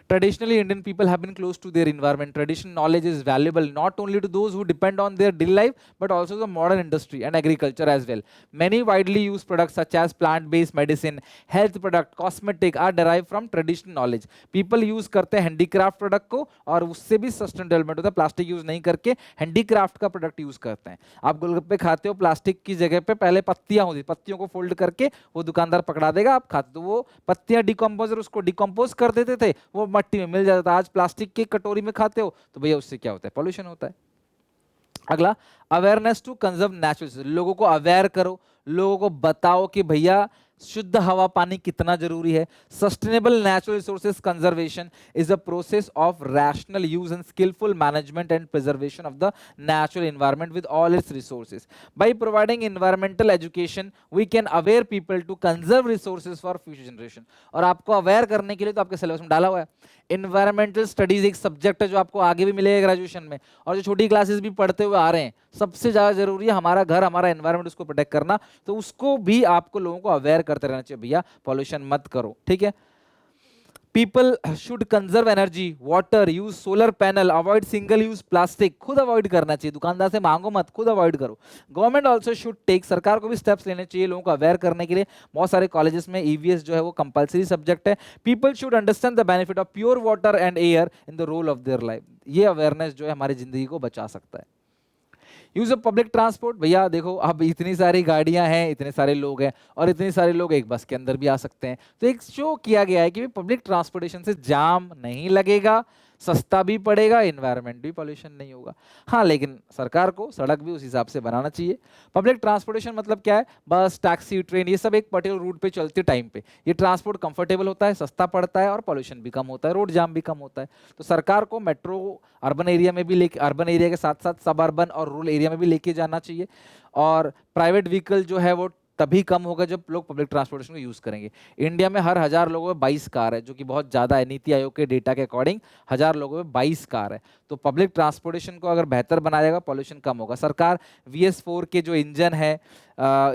Traditionally, Indian people have been close to their environment. Traditional knowledge is valuable not only to those who depend on their daily life, but also the modern industry and agriculture as well. Many widely used products such as plant-based medicine, health product, cosmetic are derived from traditional knowledge. People use करते हैं handicraft product को, और उससे भी sustainable development होता है। Plastic use नहीं करके handicraft का प्रोडक्ट यूज करते हैं। आप गोलगप्पे खाते हो, प्लास्टिक की जगह पे पहले पत्तियां होती, पत्तियों को फोल्ड करके वो दुकानदार पकड़ा देगा, आप खाते, तो वो पत्तियां डिकम्पोजर उसको डिकम्पोज कर देते थे, वो मट्टी में मिल जाता था। आज प्लास्टिक की कटोरी में खाते हो तो भैया उससे क्या होता है, पॉल्यूशन होता है। अगला, अवेयरनेस टू कंजर्व नेचुरल, लोगों को अवेयर करो, लोगों को बताओ कि भैया शुद्ध हवा पानी कितना जरूरी है। Sustainable natural resources conservation is a process of rational use and skillful management and preservation of the natural environment with all its resources. By providing environmental education we can aware people to conserve resources for future generation. और आपको aware करने के लिए तो आपके syllabus में डाला हुआ है, इन्वायरमेंटल स्टडीज एक सब्जेक्ट है जो आपको आगे भी मिलेगा ग्रेजुएशन में, और जो छोटी क्लासेस भी पढ़ते हुए आ रहे हैं, सबसे ज्यादा जरूरी है हमारा घर, हमारा एनवायरनमेंट, उसको प्रोटेक्ट करना। तो उसको भी आपको लोगों को अवेयर करते रहना चाहिए, भैया पॉल्यूशन मत करो। ठीक है, People should conserve energy, water, use solar panel, avoid single use plastic। खुद अवॉइड करना चाहिए, दुकानदार से मांगो मत, खुद अवॉइड करो। गवर्नमेंट ऑल्सो शुड टेक, सरकार को भी स्टेप्स लेने चाहिए लोगों को अवेयर करने के लिए। बहुत सारे कॉलेजेस में ईवीएस जो है वो कंपलसरी सब्जेक्ट है। People should understand the benefit of pure water and air in the role of their life. ये अवेयरनेस जो है हमारी जिंदगी को बचा सकता है। यूज ऑफ पब्लिक ट्रांसपोर्ट, भैया देखो अब इतनी सारी गाड़ियां हैं, इतने सारे लोग हैं, और इतने सारे लोग एक बस के अंदर भी आ सकते हैं, तो एक शो किया गया है कि पब्लिक ट्रांसपोर्टेशन से जाम नहीं लगेगा, सस्ता भी पड़ेगा, इन्वायरमेंट भी पॉल्यूशन नहीं होगा। हाँ, लेकिन सरकार को सड़क भी उस हिसाब से बनाना चाहिए। पब्लिक ट्रांसपोर्टेशन मतलब क्या है, बस, टैक्सी, ट्रेन, ये सब एक पर्टिकुलर रूट पे चलते टाइम पे ये ट्रांसपोर्ट कंफर्टेबल होता है, सस्ता पड़ता है, और पॉल्यूशन भी कम होता है, रोड जाम भी कम होता है। तो सरकार को मेट्रो अर्बन एरिया में भी लेके, अर्बन एरिया के साथ साथ सब अर्बन और रूरल एरिया में भी लेके जाना चाहिए। और प्राइवेट व्हीकल जो है वो तभी कम होगा जब लोग पब्लिक ट्रांसपोर्टेशन को यूज करेंगे। इंडिया में हर 1000 लोगों में 22 कार है, जो कि बहुत ज्यादा है। नीति आयोग के डेटा के अकॉर्डिंग 1000 लोगों में 22 कार है। तो पब्लिक ट्रांसपोर्टेशन को अगर बेहतर बनाया जाएगा, पॉल्यूशन कम होगा। सरकार VS4 के जो इंजन है,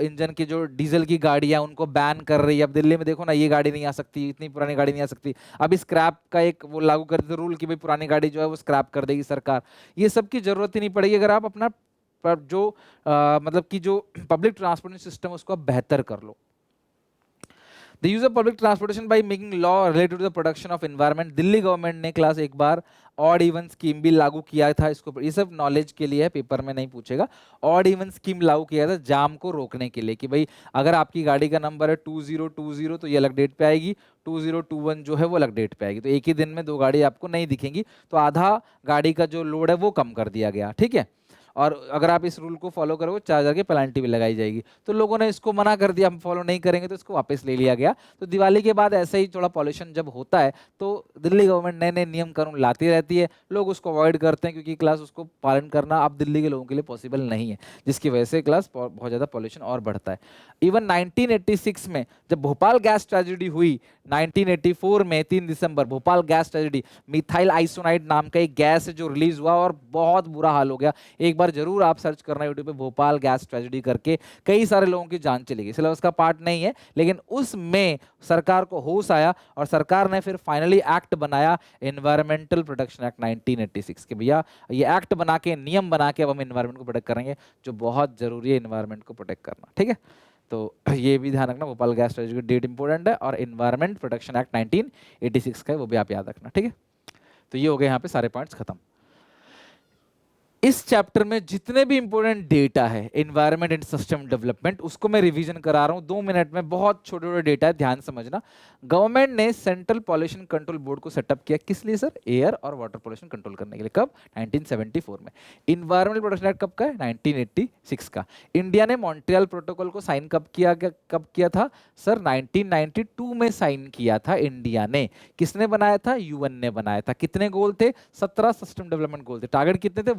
इंजन की जो डीजल की गाड़ियां, उनको बैन कर रही है। अब दिल्ली में देखो ना, ये गाड़ी नहीं आ सकती, इतनी पुरानी गाड़ी नहीं आ सकती। अभी स्क्रैप का एक वो लागू कर देते रूल कि भाई पुरानी गाड़ी जो है वो स्क्रैप कर देगी सरकार। ये सब की जरूरत ही नहीं पड़ेगी अगर आप अपना जो मतलब कि जो पब्लिक ट्रांसपोर्टेशन सिस्टम उसको आप बेहतर कर लो। The use of public transportation by making law related to the production of environment। Delhi government ने क्लास एक बार ऑड इवन स्कीम भी लागू किया था इसको, ये सब नॉलेज के लिए है, पेपर में नहीं पूछेगा। ऑड इवन स्कीम लागू किया था जाम को रोकने के लिए कि भाई अगर आपकी गाड़ी का नंबर है 2020 तो ये अलग डेट पे आएगी, 2021 जो है वो अलग डेट पे आएगी, तो एक ही दिन में दो गाड़ी आपको नहीं दिखेंगी, तो आधा गाड़ी का जो लोड है वो कम कर दिया गया। ठीक है, और अगर आप इस रूल को फॉलो करोगे 4,000 की पेनल्टी भी लगाई जाएगी। तो लोगों ने इसको मना कर दिया, हम फॉलो नहीं करेंगे, तो इसको वापस ले लिया गया। तो दिवाली के बाद ऐसे ही थोड़ा पॉल्यूशन जब होता है तो दिल्ली गवर्नमेंट नए नए नियम कानून लाती रहती है, लोग उसको अवॉइड करते हैं क्योंकि क्लास उसको पालन करना अब दिल्ली के लोगों के लिए पॉसिबल नहीं है, जिसकी वजह से क्लास बहुत ज़्यादा पॉल्यूशन और बढ़ता है। इवन 1986 में जब भोपाल गैस ट्रेजेडी हुई, 1984 में 3 दिसंबर भोपाल गैस ट्रेजेडी, मिथाइल आइसोनाइड नाम का एक गैस है जो रिलीज हुआ और बहुत बुरा हाल हो गया। एक बार जरूर आप सर्च करना यूट्यूब पे भोपाल गैस ट्रेजेडी करके, कई सारे लोगों की जान चली गई। सिलेबस का पार्ट नहीं है, लेकिन उसमें सरकार को होश आया और सरकार ने फिर फाइनली एक्ट बनाया, एनवायरमेंटल प्रोटेक्शन एक्ट 1986 के। भैया ये एक्ट बना के, नियम बना के अब हम एनवायरमेंट को प्रोटेक्ट करेंगे, जो बहुत जरूरी है एनवायरमेंट को प्रोटेक्ट करना, ठीक है। तो ये भी ध्यान रखना, भोपाल गैस ट्रेजेडी की डेट इंपॉर्टेंट है और एनवायरमेंट प्रोटेक्शन एक्ट 1986 का है, वो भी आप याद रखना, ठीक है। तो ये हो गए यहाँ पे सारे पॉइंट्स खत्म। इस चैप्टर में जितने भी इंपॉर्टेंट डेटा है एनवायरनमेंट एंड सिस्टम डेवलपमेंट, उसको मैं रिवीजन करा रहा हूं 2 मिनट में। बहुत छोटे छोटे डेटा है, ध्यान समझना। गवर्नमेंट ने सेंट्रल पॉल्यूशन कंट्रोल बोर्ड को सेटअप किया, किस लिए सर? एयर और वाटर पॉल्यूशन कंट्रोल करने के लिए। कब? 1974 में। इन्वायरमेंटल प्रोटेक्शन एक्ट कब का है? 1986 का। इंडिया ने मॉन्ट्रियल प्रोटोकॉल को साइन कब किया था सर? 1992 में साइन किया था इंडिया ने। किसने बनाया था? यूएन ने बनाया था। कितने गोल थे? 17 सिस्टम डेवलपमेंट गोल थे। टारगेट कितने थे?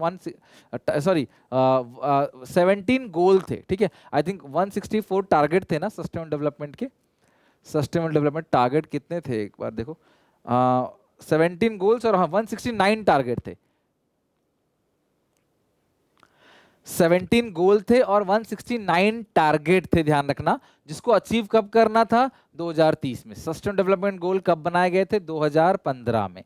17 गोल थे, ठीक है। आई थिंक 164 टारगेट थे ना सस्टेनेबल डेवलपमेंट के। सस्टेनेबल डेवलपमेंट टारगेट कितने थे एक बार देखो, 17 गोल्स और हाँ 169 टारगेट थे। 17 गोल थे और 169 टारगेट थे, ध्यान रखना, जिसको अचीव कब करना था? 2030 में। सस्टेनेबल डेवलपमेंट गोल कब बनाए गए थे? 2015 में।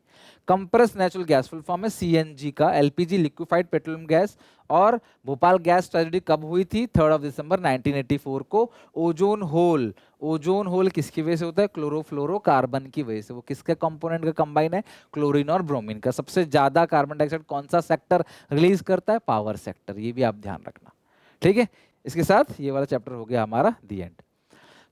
Compress natural gas, full form है सीएनजी का, एलपीजी लिक्विफाइड पेट्रोलियम गैस। और भोपाल गैस ट्रेजेडी कब हुई थी? 3 दिसंबर 1984 को। ओजोन होल, ओजोन होल किसकी वजह से होता है? क्लोरोफ्लोरोकार्बन की वजह से। वो किसके कंपोनेंट का कंबाइन है? क्लोरीन और ब्रोमीन का। सबसे ज्यादा कार्बन डाइऑक्साइड कौन सा सेक्टर रिलीज करता है? Power sector. ये भी आप ध्यान रखना, ठीक है। इसके साथ ये वाला चैप्टर हो गया हमारा दी एंड।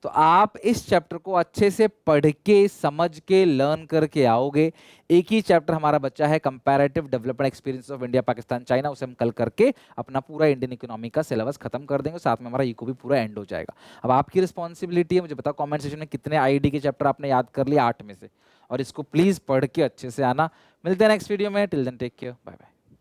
तो आप इस चैप्टर को अच्छे से पढ़ के, समझ के, लर्न करके आओगे। एक ही चैप्टर हमारा बच्चा है, comparative development experience of India, Pakistan, China. उसे हम कल करके अपना पूरा इंडियन इकोनॉमी का सिलेबस खत्म कर देंगे, साथ में हमारा इको भी पूरा एंड हो जाएगा। अब आपकी रिस्पॉन्सिबिलिटी है, मुझे बताओ कमेंट सेक्शन में कितने आईडी के चैप्टर आपने याद कर लिया 8 में से, और इसको प्लीज पढ़ के अच्छे से आना। मिलते हैं नेक्स्ट वीडियो में, till then take care, bye bye.